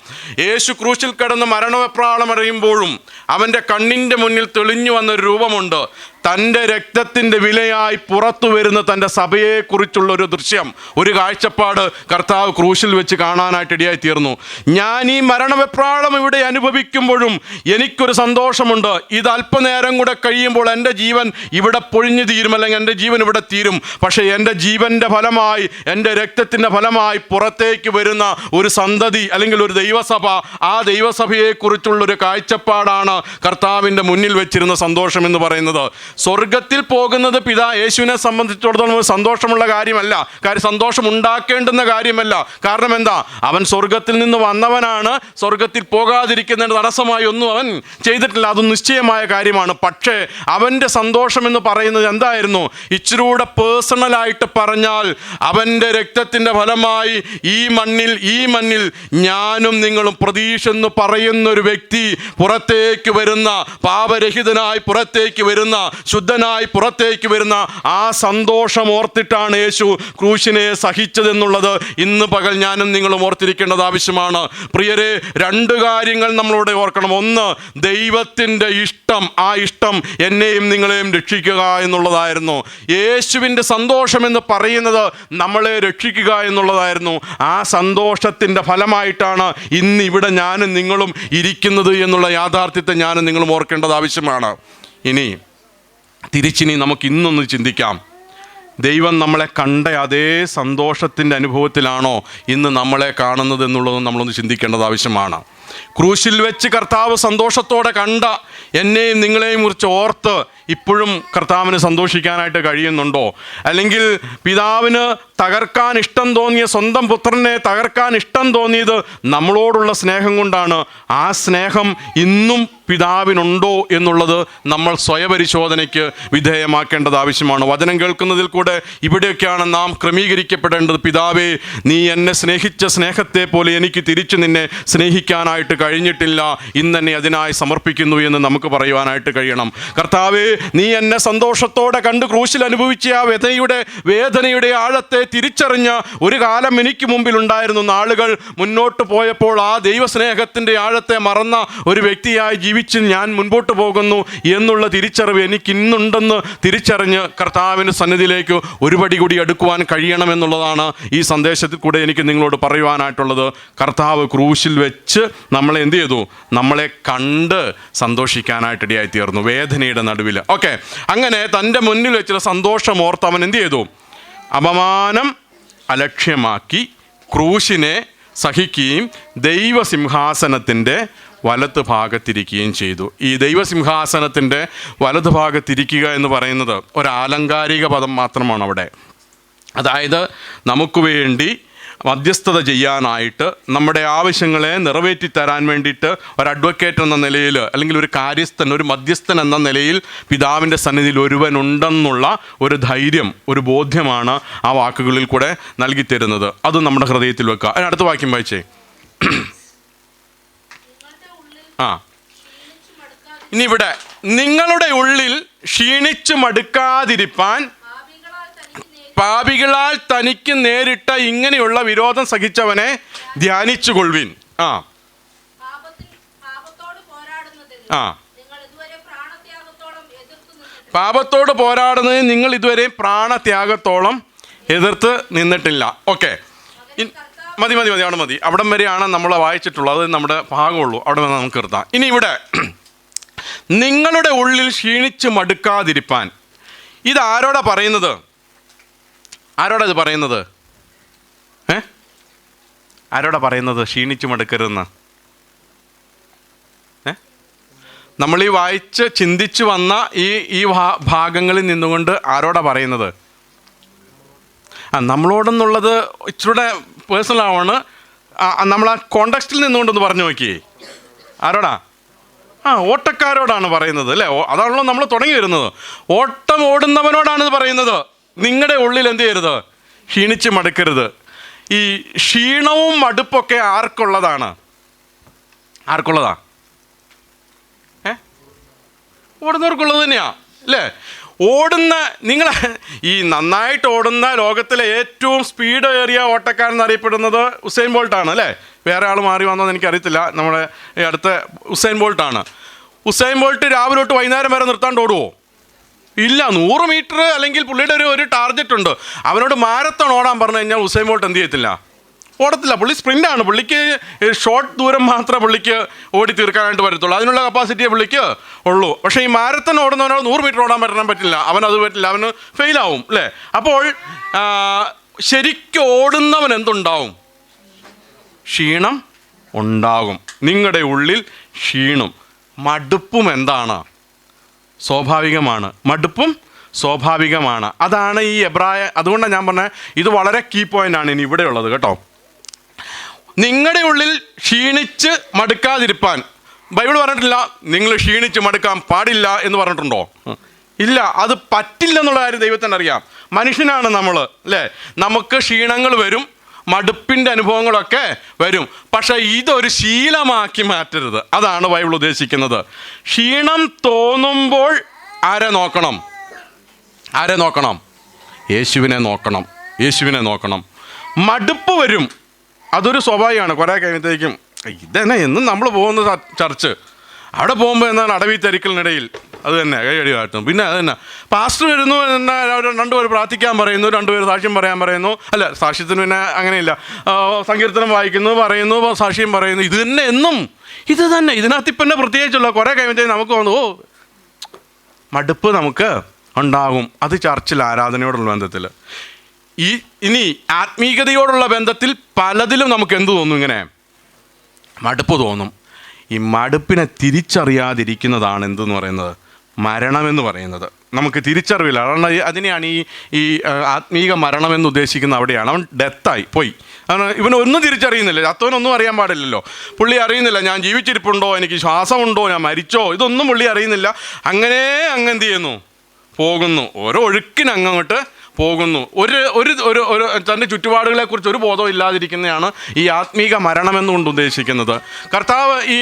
യേശു ക്രൂശിൽ കിടന്ന് മരണവെപ്രാളം അറിയുമ്പോഴും അവൻ്റെ കണ്ണിൻ്റെ മുന്നിൽ തെളിഞ്ഞു വന്നൊരു രൂപമുണ്ട്. തൻ്റെ രക്തത്തിൻ്റെ വിലയായി പുറത്തു വരുന്ന തൻ്റെ സഭയെക്കുറിച്ചുള്ള ഒരു ദൃശ്യം, ഒരു കാഴ്ചപ്പാട് കർത്താവ് ക്രൂശിൽ വെച്ച് കാണാനായിട്ട് ഇടയായി തീർന്നു. ഞാൻ ഈ മരണവെപ്രാളം ഇവിടെ അനുഭവിക്കുമ്പോഴും എനിക്കൊരു സന്തോഷമുണ്ട്. ഇത് അല്പനേരം കൂടെ കഴിയുമ്പോൾ എൻ്റെ ജീവൻ ഇവിടെ പൊഴിഞ്ഞു തീരും, അല്ലെങ്കിൽ എൻ്റെ ജീവൻ ഇവിടെ തീരും. പക്ഷേ എൻ്റെ ജീവൻ്റെ ഫലമായി, എൻ്റെ രക്തത്തിൻ്റെ ഫലമായി പുറത്തേക്ക് വരുന്ന ഒരു സന്തതി അല്ലെങ്കിൽ ഒരു ദൈവസഭ, ആ ദൈവസഭയെക്കുറിച്ചുള്ളൊരു കാഴ്ചപ്പാടാണ് കർത്താവിൻ്റെ മുന്നിൽ വെച്ചിരുന്ന സന്തോഷം എന്ന് പറയുന്നത്. സ്വർഗത്തിൽ പോകുന്നത് യേശുവിനെ സംബന്ധിച്ചിടത്തോളം സന്തോഷമുള്ള കാര്യമല്ല, സന്തോഷം ഉണ്ടാക്കേണ്ടുന്ന കാര്യമല്ല. കാരണം എന്താ? അവൻ സ്വർഗത്തിൽ നിന്ന് വന്നവനാണ്. സ്വർഗത്തിൽ പോകാതിരിക്കുന്നതിന് തടസ്സമായി ഒന്നും അവൻ ചെയ്തിട്ടില്ല. അത് നിശ്ചയമായ കാര്യമാണ്. പക്ഷേ അവൻ്റെ സന്തോഷം എന്ന് പറയുന്നത് എന്തായിരുന്നു? ഇച്ചിരൂടെ പേഴ്സണലായിട്ട് പറഞ്ഞാൽ അവൻ്റെ രക്തത്തിൻ്റെ ഫലമായി ഈ മണ്ണിൽ ഞാനും നിങ്ങളും പ്രതീക്ഷ എന്ന് പറയുന്നൊരു വ്യക്തി പുറത്തേക്ക് വരുന്ന, പാപരഹിതനായി പുറത്തേക്ക് വരുന്ന, ശുദ്ധനായി പുറത്തേക്ക് വരുന്ന ആ സന്തോഷം ഓർത്തിട്ടാണ് യേശു ക്രൂശിനെ സഹിച്ചതെന്നുള്ളത് ഇന്ന് പകൽ ഞാനും നിങ്ങളും ഓർത്തിരിക്കേണ്ടത് ആവശ്യമാണ്. പ്രിയരെ, രണ്ട് കാര്യങ്ങൾ നമ്മളിവിടെ ഓർക്കണം. ഒന്ന്, ദൈവത്തിൻ്റെ ഇഷ്ടം. ആ ഇഷ്ടം എന്നെയും നിങ്ങളെയും രക്ഷിക്കുക എന്നുള്ളതായിരുന്നു. യേശുവിൻ്റെ സന്തോഷം എന്ന് പറയുന്നത് നമ്മളെ രക്ഷിക്കുക എന്നുള്ളതായിരുന്നു. ആ സന്തോഷത്തിൻ്റെ ഫലമായിട്ടാണ് ഇന്ന് ഇവിടെ ഞാനും നിങ്ങളും ഇരിക്കുന്നത് എന്നുള്ള യാഥാർത്ഥ്യത്തെ ഞാനും നിങ്ങളും ഓർക്കേണ്ടത് ആവശ്യമാണ്. ഇനി തിരിച്ചിനി നമുക്ക് ഇന്നൊന്ന് ചിന്തിക്കാം. ദൈവം നമ്മളെ കണ്ട അതേ സന്തോഷത്തിൻ്റെ അനുഭവത്തിലാണോ ഇന്ന് നമ്മളെ കാണുന്നത് എന്നുള്ളത് നമ്മളൊന്ന് ചിന്തിക്കേണ്ടത് ആവശ്യമാണ്. ക്രൂശിൽ വെച്ച് കർത്താവ് സന്തോഷത്തോടെ കണ്ട എന്നെയും നിങ്ങളെയും കുറിച്ച് ഓർത്ത് ഇപ്പോഴും കർത്താവിന് സന്തോഷിക്കാനായിട്ട് കഴിയുന്നുണ്ടോ? അല്ലെങ്കിൽ പിതാവിന് തകർക്കാൻ ഇഷ്ടം തോന്നിയ സ്വന്തം പുത്രനെ തകർക്കാൻ ഇഷ്ടം തോന്നിയത് നമ്മളോടുള്ള സ്നേഹം കൊണ്ടാണ്. ആ സ്നേഹം ഇന്നും പിതാവിനുണ്ടോ എന്നുള്ളത് നമ്മൾ സ്വയപരിശോധനയ്ക്ക് വിധേയമാക്കേണ്ടത് ആവശ്യമാണ്. വചനം കേൾക്കുന്നതിൽ കൂടെ ഇവിടെയൊക്കെയാണ് നാം ക്രമീകരിക്കപ്പെടേണ്ടത്. പിതാവേ, നീ എന്നെ സ്നേഹിച്ച സ്നേഹത്തെ പോലെ എനിക്ക് തിരിച്ചു നിന്നെ സ്നേഹിക്കാനായിട്ട് കഴിഞ്ഞിട്ടില്ല. ഇന്നെന്നെ അതിനായി സമർപ്പിക്കുന്നു എന്ന് നമുക്ക് പറയുവാനായിട്ട് കഴിയണം. കർത്താവേ, നീ എന്നെ സന്തോഷത്തോടെ കണ്ട് ക്രൂശിൽ അനുഭവിച്ച ആ വേദനയുടെ ആഴത്തെ തിരിച്ചറിഞ്ഞ ഒരു കാലം എനിക്ക് മുമ്പിൽ ഉണ്ടായിരുന്നു. നാളുകൾ മുന്നോട്ട് പോയപ്പോൾ ആ ദൈവസ്നേഹത്തിൻ്റെ ആഴത്തെ മറന്ന ഒരു വ്യക്തിയായി ജീവിച്ച് ഞാൻ മുൻപോട്ട് പോകുന്നു എന്നുള്ള തിരിച്ചറിവ് എനിക്ക് ഇന്നുണ്ടെന്ന് തിരിച്ചറിഞ്ഞ് കർത്താവിൻ്റെ സന്നിധിയിലേക്ക് ഒരു പടി കൂടി അടുക്കുവാൻ കഴിയണമെന്നുള്ളതാണ് ഈ സന്ദേശത്തിൽ കൂടെ എനിക്ക് നിങ്ങളോട് പറയുവാനായിട്ടുള്ളത്. കർത്താവ് ക്രൂശിൽ വെച്ച് നമ്മളെ എന്ത് ചെയ്തു? നമ്മളെ കണ്ട് സന്തോഷിക്കാനായിട്ട് ഇടയായി തീർന്നു വേദനയുടെ നടുവിൽ. ഓക്കെ, അങ്ങനെ തൻ്റെ മുന്നിൽ വെച്ചുള്ള സന്തോഷം ഓർത്ത് അവൻ എന്ത് ചെയ്തു? അപമാനം അലക്ഷ്യമാക്കി ക്രൂശിനെ സഹിക്കുകയും ദൈവസിംഹാസനത്തിൻ്റെ വലത്ത് ഭാഗത്തിരിക്കുകയും ചെയ്തു. ഈ ദൈവസിംഹാസനത്തിൻ്റെ വലത് ഭാഗത്തിരിക്കുക എന്ന് പറയുന്നത് ഒരു ആലങ്കാരിക പദം മാത്രമാണ് അവിടെ. അതായത് നമുക്ക് വേണ്ടി മധ്യസ്ഥത ചെയ്യാനായിട്ട്, നമ്മുടെ ആവശ്യങ്ങളെ നിറവേറ്റി തരാൻ വേണ്ടിയിട്ട് ഒരു അഡ്വക്കേറ്റ് എന്ന നിലയിൽ, അല്ലെങ്കിൽ ഒരു കാര്യസ്ഥൻ, ഒരു മധ്യസ്ഥൻ എന്ന നിലയിൽ പിതാവിൻ്റെ സന്നിധിയിൽ ഒരുവനുണ്ടെന്നുള്ള ഒരു ധൈര്യം, ഒരു ബോധ്യമാണ് ആ വാക്കുകളിൽ കൂടെ നൽകി തരുന്നത്. അത് നമ്മുടെ ഹൃദയത്തിൽ വെക്കുക. അതിനടുത്ത വാക്യം വായിച്ചേ. ഇനി ഇവിടെ നിങ്ങളുടെ ഉള്ളിൽ ക്ഷീണിച്ചു മടുക്കാതിരിപ്പാൻ പാപികളാൽ തനിക്ക് നേരിട്ട ഇങ്ങനെയുള്ള വിരോധം സഹിച്ചവനെ ധ്യാനിച്ചുകൊള്ളുവിൻ. പാപത്തോട് പോരാടുന്നതിന് നിങ്ങൾ ഇതുവരെ പ്രാണത്യാഗത്തോളം എതിർത്ത് നിന്നിട്ടില്ല. ഓക്കെ, മതി അവിടെ മതി. അവിടം വരെയാണ് നമ്മൾ വായിച്ചിട്ടുള്ളത്. അത് നമ്മുടെ ഭാഗമുള്ളൂ. അവിടെ നിന്ന് നമുക്ക് നിർത്താം. ഇനി ഇവിടെ നിങ്ങളുടെ ഉള്ളിൽ ക്ഷീണിച്ച് മടുക്കാതിരിപ്പാൻ, ഇത് ആരോടാ പറയുന്നത്? ആരോടാ ഇത് പറയുന്നത്? ആരോടാ പറയുന്നത് ക്ഷീണിച്ചു മടുക്കരുതെന്ന്? നമ്മൾ ഈ വായിച്ച് ചിന്തിച്ചു വന്ന ഈ ഭാഗങ്ങളിൽ നിന്നുകൊണ്ട് ആരോടാ പറയുന്നത്? നമ്മളോടെന്നുള്ളത് ഇച്ചിരൂടെ പേഴ്സണലാണ്. നമ്മൾ ആ കോണ്ടക്സ്റ്റിൽ നിന്നുകൊണ്ടൊന്ന് പറഞ്ഞു നോക്കിയേ. ആരോടാ? ഓട്ടക്കാരോടാണ് പറയുന്നത് അല്ലേ? അതാണല്ലോ നമ്മൾ തുടങ്ങി വരുന്നത്. ഓട്ടം ഓടുന്നവനോടാണ് പറയുന്നത്. നിങ്ങളുടെ ഉള്ളിൽ എന്ത് ചെയ്യരുത്? ക്ഷീണിച്ച് മടുക്കരുത്. ഈ ക്ഷീണവും മടുപ്പൊക്കെ ആർക്കുള്ളതാണ്? ഓടുന്നവർക്കുള്ളത് തന്നെയാ അല്ലേ? നിങ്ങൾ ഈ നന്നായിട്ട് ഓടുന്ന ലോകത്തിലെ ഏറ്റവും സ്പീഡ് ഏറിയ ഓട്ടക്കാരൻ എന്നറിയപ്പെടുന്നത് ഉസൈൻ ബോൾട്ടാണ് അല്ലേ? വേറെ ആൾ മാറി വന്നതെന്ന് എനിക്കറിയത്തില്ല. നമ്മുടെ ഈ അടുത്ത ഉസൈൻ ബോൾട്ടാണ്. ഉസൈൻ ബോൾട്ട് രാവിലെ തൊട്ട് വൈകുന്നേരം വരെ നിർത്താണ്ട് ഓടുമോ? ഇല്ല. 100 മീറ്റർ അല്ലെങ്കിൽ പുള്ളിയുടെ ഒരു ടാർഗറ്റ് ഉണ്ട്. അവനോട് മാരത്തോൺ ഓടാൻ പറഞ്ഞു കഴിഞ്ഞാൽ ഉസൈൻ ബോൾട്ട് എന്ത് ചെയ്യത്തില്ല? ഓടത്തില്ല. പുള്ളി സ്പ്രിൻ്റാണ്. പുള്ളിക്ക് ഷോർട്ട് ദൂരം മാത്രമേ പുള്ളിക്ക് ഓടി തീർക്കാനായിട്ട് പറ്റത്തുള്ളൂ. അതിനുള്ള കപ്പാസിറ്റിയെ പുള്ളിക്ക് ഉള്ളൂ. പക്ഷേ ഈ മാരത്തൺ ഓടുന്നവനോട് 100 മീറ്റർ ഓടാൻ പറ്റില്ല. അവനത് പറ്റില്ല. അവന് ഫെയിലാവും അല്ലേ? അപ്പോൾ ശരിക്കും ഓടുന്നവൻ എന്തുണ്ടാവും? ക്ഷീണം ഉണ്ടാകും. നിങ്ങളുടെ ഉള്ളിൽ ക്ഷീണം, മടുപ്പും എന്താണ്? സ്വാഭാവികമാണ്. മടുപ്പും സ്വാഭാവികമാണ്. അതാണ് ഈ അതുകൊണ്ടാണ് ഞാൻ പറഞ്ഞത് ഇത് വളരെ കീ പോയിൻ്റാണ് ഇനി ഇവിടെ ഉള്ളത് കേട്ടോ. നിങ്ങളുടെ ഉള്ളിൽ ക്ഷീണിച്ച് മടുക്കാതിരിപ്പാൻ ബൈബിൾ പറഞ്ഞിട്ടില്ല നിങ്ങൾ ക്ഷീണിച്ച് മടുക്കാൻ പാടില്ല എന്ന് പറഞ്ഞിട്ടുണ്ടോ? ഇല്ല. അത് പറ്റില്ലെന്നുള്ള കാര്യം ദൈവത്തിന് അറിയാം. മനുഷ്യനാണ് നമ്മൾ അല്ലേ? നമുക്ക് ക്ഷീണങ്ങൾ വരും, മടുപ്പിൻ്റെ അനുഭവങ്ങളൊക്കെ വരും. പക്ഷേ ഇതൊരു ശീലമാക്കി മാറ്റരുത്. അതാണ് ബൈബിൾ ഉദ്ദേശിക്കുന്നത്. ക്ഷീണം തോന്നുമ്പോൾ ആരെ നോക്കണം? യേശുവിനെ നോക്കണം. മടുപ്പ് വരും, അതൊരു സ്വാഭാവികമാണ്. കുറേ കഴിയുമ്പോഴത്തേക്കും ഇതന്നെ എന്നും നമ്മൾ പോകുന്ന ചർച്ച്, അവിടെ പോകുമ്പോൾ എന്താണ് അടവി തിരക്കലിനിടയിൽ അത് തന്നെ കൈയടി കാട്ടും. പിന്നെ അത് തന്നെ പാസ്റ്റർ വരുന്നു, രണ്ടുപേർ പ്രാർത്ഥിക്കാൻ പറയുന്നു, രണ്ടുപേർ സാക്ഷ്യം പറയാൻ പറയുന്നു. അല്ല, സാക്ഷ്യത്തിന് പിന്നെ അങ്ങനെയില്ല. സങ്കീർത്തനം വായിക്കുന്നു, പറയുന്നു, സാക്ഷ്യം പറയുന്നു. ഇത് തന്നെ എന്നും ഇത് തന്നെ. ഇതിനകത്ത് ഇപ്പം തന്നെ പ്രത്യേകിച്ചുള്ള കുറേ കഴിയുമ്പോഴത്തേക്കും നമുക്ക് തോന്നുന്നു മടുപ്പ് നമുക്ക് ഉണ്ടാകും. അത് ചർച്ചിൽ ആരാധനയോടുള്ള ബന്ധത്തിൽ. ഇനി ആത്മീയതയോടുള്ള ബന്ധത്തിൽ പലതിലും നമുക്ക് എന്ത് തോന്നും? ഇങ്ങനെ മടുപ്പ് തോന്നും. ഈ മടുപ്പിനെ തിരിച്ചറിയാതിരിക്കുന്നതാണ് എന്തെന്ന് പറയുന്നത്? മരണമെന്ന് പറയുന്നത്. നമുക്ക് തിരിച്ചറിവില്ല. കാരണം അതിനെയാണ് ഈ ആത്മീക മരണമെന്ന് ഉദ്ദേശിക്കുന്നത്. അവിടെയാണ്. അവൻ ഡെത്തായി പോയി. ഇവനൊന്നും തിരിച്ചറിയുന്നില്ല. അത്തവനൊന്നും അറിയാൻ പാടില്ലല്ലോ. പുള്ളി അറിയുന്നില്ല ഞാൻ ജീവിച്ചിരിപ്പുണ്ടോ, എനിക്ക് ശ്വാസമുണ്ടോ, ഞാൻ മരിച്ചോ, ഇതൊന്നും പുള്ളി അറിയുന്നില്ല. അങ്ങനെ എന്ത് ചെയ്യുന്നു? പോകുന്നു. ഓരോ ഒഴുക്കിനങ്ങോട്ട് പോകുന്നു. ഒരു തൻ്റെ ചുറ്റുപാടുകളെക്കുറിച്ച് ഒരു ബോധവും ഇല്ലാതിരിക്കുന്നതാണ് ഈ ആത്മീക മരണമെന്നുകൊണ്ട് ഉദ്ദേശിക്കുന്നത്. കർത്താവ് ഈ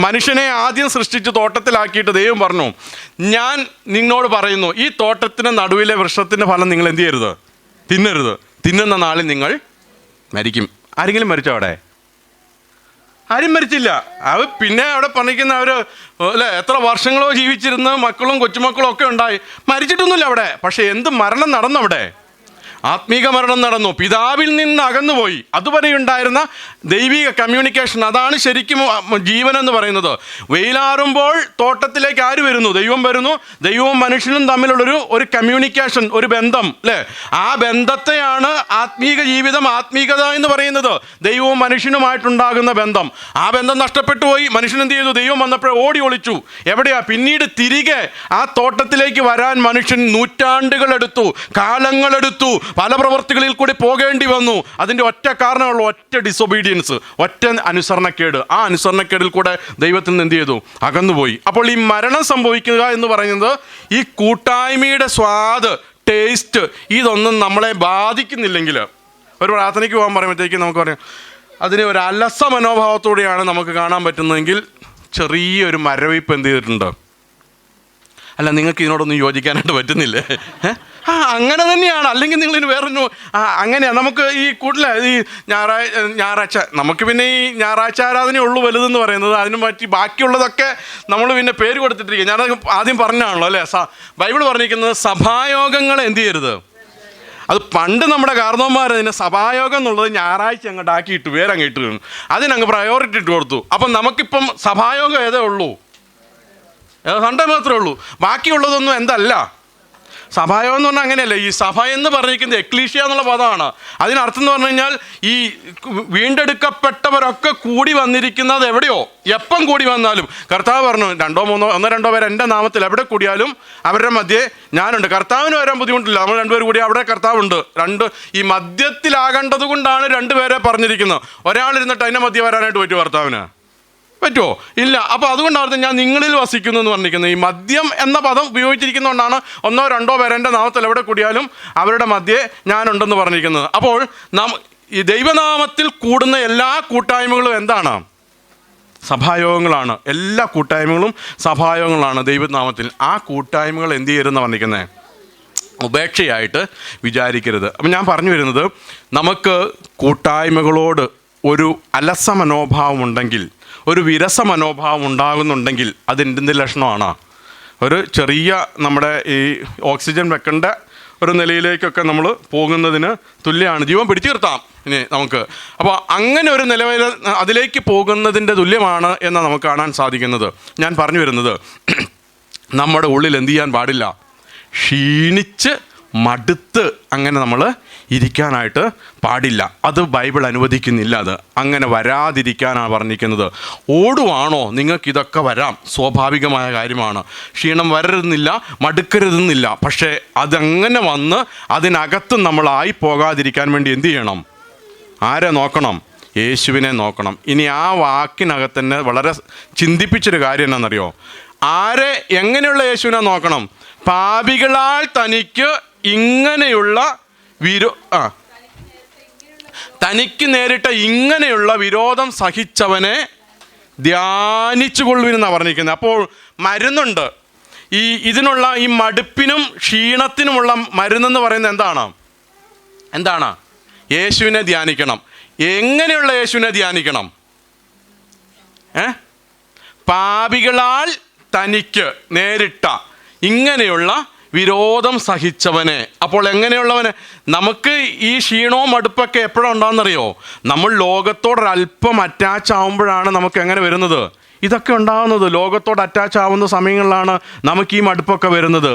മനുഷ്യനെ ആദ്യം സൃഷ്ടിച്ച് തോട്ടത്തിലാക്കിയിട്ട് ദൈവം പറഞ്ഞു, ഞാൻ നിന്നോട് പറയുന്നു ഈ തോട്ടത്തിന് നടുവിലെ വൃക്ഷത്തിൻ്റെ ഫലം നിങ്ങൾ എന്ത് ചെയ്യരുത്? തിന്നരുത്. തിന്നുന്ന നാളിൽ നിങ്ങൾ മരിക്കും. ആരെങ്കിലും മരിച്ചോ അവിടെ? ആരും മരിച്ചില്ല. പിന്നെ അവിടെ പണിക്കുന്ന അല്ലേ എത്ര വർഷങ്ങളോ ജീവിച്ചിരുന്ന് മക്കളും കൊച്ചുമക്കളും ഒക്കെ ഉണ്ടായി. മരിച്ചിട്ടൊന്നുമില്ല അവിടെ. പക്ഷെ എന്ത് മരണം നടന്നവിടെ? ആത്മീക മരണം നടന്നു. പിതാവിൽ നിന്ന് അകന്നുപോയി. അതുവരെ ഉണ്ടായിരുന്ന ദൈവിക കമ്മ്യൂണിക്കേഷൻ, അതാണ് ശരിക്കും ജീവൻ എന്ന് പറയുന്നത്. വെയിലാറുമ്പോൾ തോട്ടത്തിലേക്ക് ആര് വരുന്നു? ദൈവം വരുന്നു. ദൈവവും മനുഷ്യനും തമ്മിലുള്ളൊരു കമ്മ്യൂണിക്കേഷൻ, ഒരു ബന്ധം അല്ലേ? ആ ബന്ധത്തെയാണ് ആത്മീക ജീവിതം, ആത്മീകത എന്ന് പറയുന്നത്. ദൈവവും മനുഷ്യനുമായിട്ടുണ്ടാകുന്ന ബന്ധം. ആ ബന്ധം നഷ്ടപ്പെട്ടു പോയി. മനുഷ്യൻ എന്ത് ചെയ്തു? ദൈവം വന്നപ്പോൾ ഓടി ഒളിച്ചു. എവിടെയാ? പിന്നീട് തിരികെ ആ തോട്ടത്തിലേക്ക് വരാൻ മനുഷ്യൻ നൂറ്റാണ്ടുകളെടുത്തു, കാലങ്ങളെടുത്തു, പല പ്രവൃത്തികളിൽ കൂടി പോകേണ്ടി വന്നു. അതിൻ്റെ ഒറ്റ കാരണമുള്ള ഒറ്റ ഡിസൊബീഡിയൻസ്, ഒറ്റ അനുസരണക്കേട്. ആ അനുസരണക്കേടിൽ കൂടെ ദൈവത്തിൽ നിന്ന് എന്ത് ചെയ്തു? അകന്നുപോയി. അപ്പോൾ ഈ മരണം സംഭവിക്കുക എന്ന് പറയുന്നത് ഈ കൂട്ടായ്മയുടെ സ്വാദ്, ടേസ്റ്റ്, ഇതൊന്നും നമ്മളെ ബാധിക്കുന്നില്ലെങ്കിൽ, ഒരു പ്രാർത്ഥനയ്ക്ക് പോകാൻ പറയുമ്പോഴത്തേക്കും നമുക്ക് പറയാം അതിനെ ഒരു അലസ മനോഭാവത്തോടെയാണ് നമുക്ക് കാണാൻ പറ്റുന്നതെങ്കിൽ ചെറിയൊരു മരവിപ്പ് എന്ത് ചെയ്തിട്ടുണ്ട്? അല്ല, നിങ്ങൾക്ക് ഇതിനോടൊന്നും യോജിക്കാനായിട്ട് പറ്റുന്നില്ലേ? അങ്ങനെ തന്നെയാണ്. അല്ലെങ്കിൽ നിങ്ങളിന് വേറൊരു അങ്ങനെയാണ്. നമുക്ക് ഈ ഈ ഞായറാഴ്ച നമുക്ക് പിന്നെ ഈ ഞായറാഴ്ച ആരാധനയുള്ളൂ വലുതെന്ന് പറയുന്നത്. അതിന് പറ്റി ബാക്കിയുള്ളതൊക്കെ നമ്മൾ പിന്നെ പേര് കൊടുത്തിട്ടിരിക്കുക. ഞാനത് ആദ്യം പറഞ്ഞാണല്ലോ അല്ലേ? ബൈബിൾ പറഞ്ഞിരിക്കുന്നത് സഭായോഗങ്ങൾ എന്ത് ചെയ്യരുത്. അത് പണ്ട് നമ്മുടെ കാരണവന്മാർ അതിന് സഭായോഗം എന്നുള്ളത് ഞായറാഴ്ച അങ്ങോട്ട് ആക്കിയിട്ട് പേരങ്ങ് ഇട്ട് വീണു. അതിനങ്ങ് പ്രയോറിറ്റി ഇട്ട് കൊടുത്തു. അപ്പം നമുക്കിപ്പം സഭായോഗം ഏതേ ഉള്ളൂ? സൺഡേ മാത്രമേ ഉള്ളൂ. ബാക്കിയുള്ളതൊന്നും എന്തല്ല. സഭായോഗം എന്ന് പറഞ്ഞാൽ അങ്ങനെയല്ല. ഈ സഭ എന്ന് പറഞ്ഞിരിക്കുന്നത് എക്ലീഷ്യ എന്നുള്ള പദമാണ്. അതിനർത്ഥം എന്ന് പറഞ്ഞു കഴിഞ്ഞാൽ ഈ വീണ്ടെടുക്കപ്പെട്ടവരൊക്കെ കൂടി വന്നിരിക്കുന്നത് എവിടെയോ, എപ്പം കൂടി വന്നാലും കർത്താവ് പറഞ്ഞു, ഒന്നോ രണ്ടോ പേർ എൻ്റെ നാമത്തിൽ എവിടെ കൂടിയാലും അവരുടെ മധ്യേ ഞാനുണ്ട്. കർത്താവിന് വരാൻ ബുദ്ധിമുട്ടില്ല, നമ്മൾ രണ്ടുപേർ കൂടി അവിടെ കർത്താവുണ്ട്. ഈ മധ്യത്തിലാകേണ്ടത് കൊണ്ടാണ് രണ്ടുപേരെ പറഞ്ഞിരിക്കുന്നത്. ഒരാളിരുന്നിട്ട് അതിൻ്റെ മധ്യ വരാനായിട്ട് പറ്റുമോ കർത്താവിന്? പറ്റുമോ? ഇല്ല. അപ്പോൾ അതുകൊണ്ടാണ് ഞാൻ നിങ്ങളിൽ വസിക്കുന്നു എന്ന് പറഞ്ഞിരിക്കുന്നത്. ഈ മദ്യം എന്ന പദം ഉപയോഗിച്ചിരിക്കുന്നതുകൊണ്ടാണ് ഒന്നോ രണ്ടോ പേരെ എൻ്റെ നാമത്തിൽ എവിടെ കൂടിയാലും അവരുടെ മധ്യേ ഞാനുണ്ടെന്ന് പറഞ്ഞിരിക്കുന്നത്. അപ്പോൾ ഈ ദൈവനാമത്തിൽ കൂടുന്ന എല്ലാ കൂട്ടായ്മകളും എന്താണ്? സഭായോഗങ്ങളാണ്. എല്ലാ കൂട്ടായ്മകളും സഭായോഗങ്ങളാണ് ദൈവനാമത്തിൽ. ആ കൂട്ടായ്മകൾ എന്ത് ചെയ്യരുതെന്ന് പറഞ്ഞിരിക്കുന്നത്? ഉപേക്ഷയായിട്ട് വിചാരിക്കരുത്. അപ്പം ഞാൻ പറഞ്ഞു വരുന്നത്, നമുക്ക് കൂട്ടായ്മകളോട് ഒരു അലസ മനോഭാവമുണ്ടെങ്കിൽ, ഒരു വിരസ മനോഭാവം ഉണ്ടാകുന്നുണ്ടെങ്കിൽ അതിൻ്റെ ലക്ഷണമാണ്. ഒരു ചെറിയ നമ്മുടെ ഈ ഓക്സിജൻ വെക്കേണ്ട ഒരു നിലയിലേക്കൊക്കെ നമ്മൾ പോകുന്നതിന് തുല്യമാണ്. ജീവൻ പിടിച്ചു നിർത്താം ഇനി നമുക്ക്. അപ്പോൾ അങ്ങനെ ഒരു നിലവിൽ അതിലേക്ക് പോകുന്നതിൻ്റെ തുല്യമാണ് എന്ന് നമുക്ക് കാണാൻ സാധിക്കുന്നത്. ഞാൻ പറഞ്ഞു വരുന്നത്, നമ്മുടെ ഉള്ളിൽ എന്ത് ചെയ്യാൻ പാടില്ല? ക്ഷീണിച്ച് മടുത്ത് അങ്ങനെ നമ്മൾ ഇരിക്കാനായിട്ട് പാടില്ല. അത് ബൈബിൾ അനുവദിക്കുന്നില്ല. അത് അങ്ങനെ വരാതിരിക്കാനാണ് പറഞ്ഞിരിക്കുന്നത്. ഓടുവാണോ? നിങ്ങൾക്കിതൊക്കെ വരാം, സ്വാഭാവികമായ കാര്യമാണ്. ക്ഷീണം വരരുന്നില്ല, മടുക്കരുതെന്നില്ല. പക്ഷേ അതങ്ങനെ വന്ന് അതിനകത്ത് നമ്മളായി പോകാതിരിക്കാൻ വേണ്ടി എന്ത് ചെയ്യണം? ആരെ നോക്കണം? യേശുവിനെ നോക്കണം. ഇനി ആ വാക്കിനകത്ത് തന്നെ വളരെ ചിന്തിപ്പിച്ചൊരു കാര്യം എന്നാണെന്നറിയോ? ആരെ, എങ്ങനെയുള്ള യേശുവിനെ നോക്കണം? പാപികളാൽ തനിക്ക് ഇങ്ങനെയുള്ള തനിക്ക് നേരിട്ട ഇങ്ങനെയുള്ള വിരോധം സഹിച്ചവനെ ധ്യാനിച്ചു കൊള്ളുവിനെന്നാണ് പറഞ്ഞിരിക്കുന്നത്. അപ്പോൾ മരുന്നുണ്ട്. ഇതിനുള്ള ഈ മടുപ്പിനും ക്ഷീണത്തിനുമുള്ള മരുന്നെന്ന് പറയുന്നത് എന്താണ്? യേശുവിനെ ധ്യാനിക്കണം. എങ്ങനെയുള്ള യേശുവിനെ ധ്യാനിക്കണം? പാപികളാൽ തനിക്ക് നേരിട്ട ഇങ്ങനെയുള്ള വിരോധം സഹിച്ചവനെ. അപ്പോൾ എങ്ങനെയുള്ളവനെ? നമുക്ക് ഈ ക്ഷീണവും മടുപ്പൊക്കെ എപ്പോഴാണ് ഉണ്ടാകുന്നറിയോ? നമ്മൾ ലോകത്തോടൊരല്പം അറ്റാച്ച് ആവുമ്പോഴാണ് നമുക്ക് എങ്ങനെ വരുന്നത്? ഇതൊക്കെ ഉണ്ടാകുന്നത്. ലോകത്തോട് അറ്റാച്ച് ആവുന്ന സമയങ്ങളിലാണ് നമുക്ക് ഈ മടുപ്പൊക്കെ വരുന്നത്.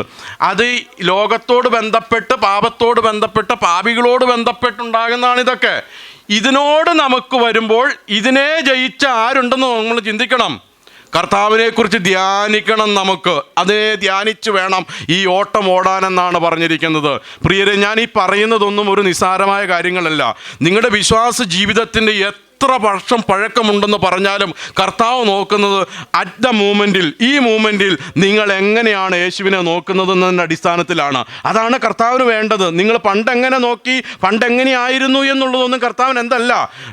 അത് ലോകത്തോട് ബന്ധപ്പെട്ട്, പാപത്തോട് ബന്ധപ്പെട്ട്, പാപികളോട് ബന്ധപ്പെട്ടുണ്ടാകുന്നതാണ് ഇതൊക്കെ. ഇതിനോട് നമുക്ക് വരുമ്പോൾ ഇതിനെ ജയിച്ച ആരുണ്ടെന്ന് നമ്മൾ ചിന്തിക്കണം. കർത്താവിനെ കുറിച്ച് ധ്യാനിക്കണം. നമുക്ക് അതിനെ ധ്യാനിച്ച് വേണം ഈ ഓട്ടം ഓടാനെന്നാണ് പറഞ്ഞിരിക്കുന്നത്. പ്രിയരെ, ഞാൻ ഈ പറയുന്നതൊന്നും ഒരു നിസ്സാരമായ കാര്യങ്ങളല്ല. നിങ്ങളുടെ വിശ്വാസ ജീവിതത്തിൻ്റെ എത്ര വർഷം പഴക്കമുണ്ടെന്ന് പറഞ്ഞാലും കർത്താവ് നോക്കുന്നത് അറ്റ് ദ മൂമെൻറ്റിൽ, ഈ മൂമെൻറ്റിൽ നിങ്ങൾ എങ്ങനെയാണ് യേശുവിനെ നോക്കുന്നതെന്നതിൻ്റെ അടിസ്ഥാനത്തിലാണ്. അതാണ് കർത്താവിന് വേണ്ടത്. നിങ്ങൾ പണ്ടെങ്ങനെ നോക്കി, പണ്ടെങ്ങനെയായിരുന്നു എന്നുള്ളതൊന്നും കർത്താവിന് എന്തല്ല,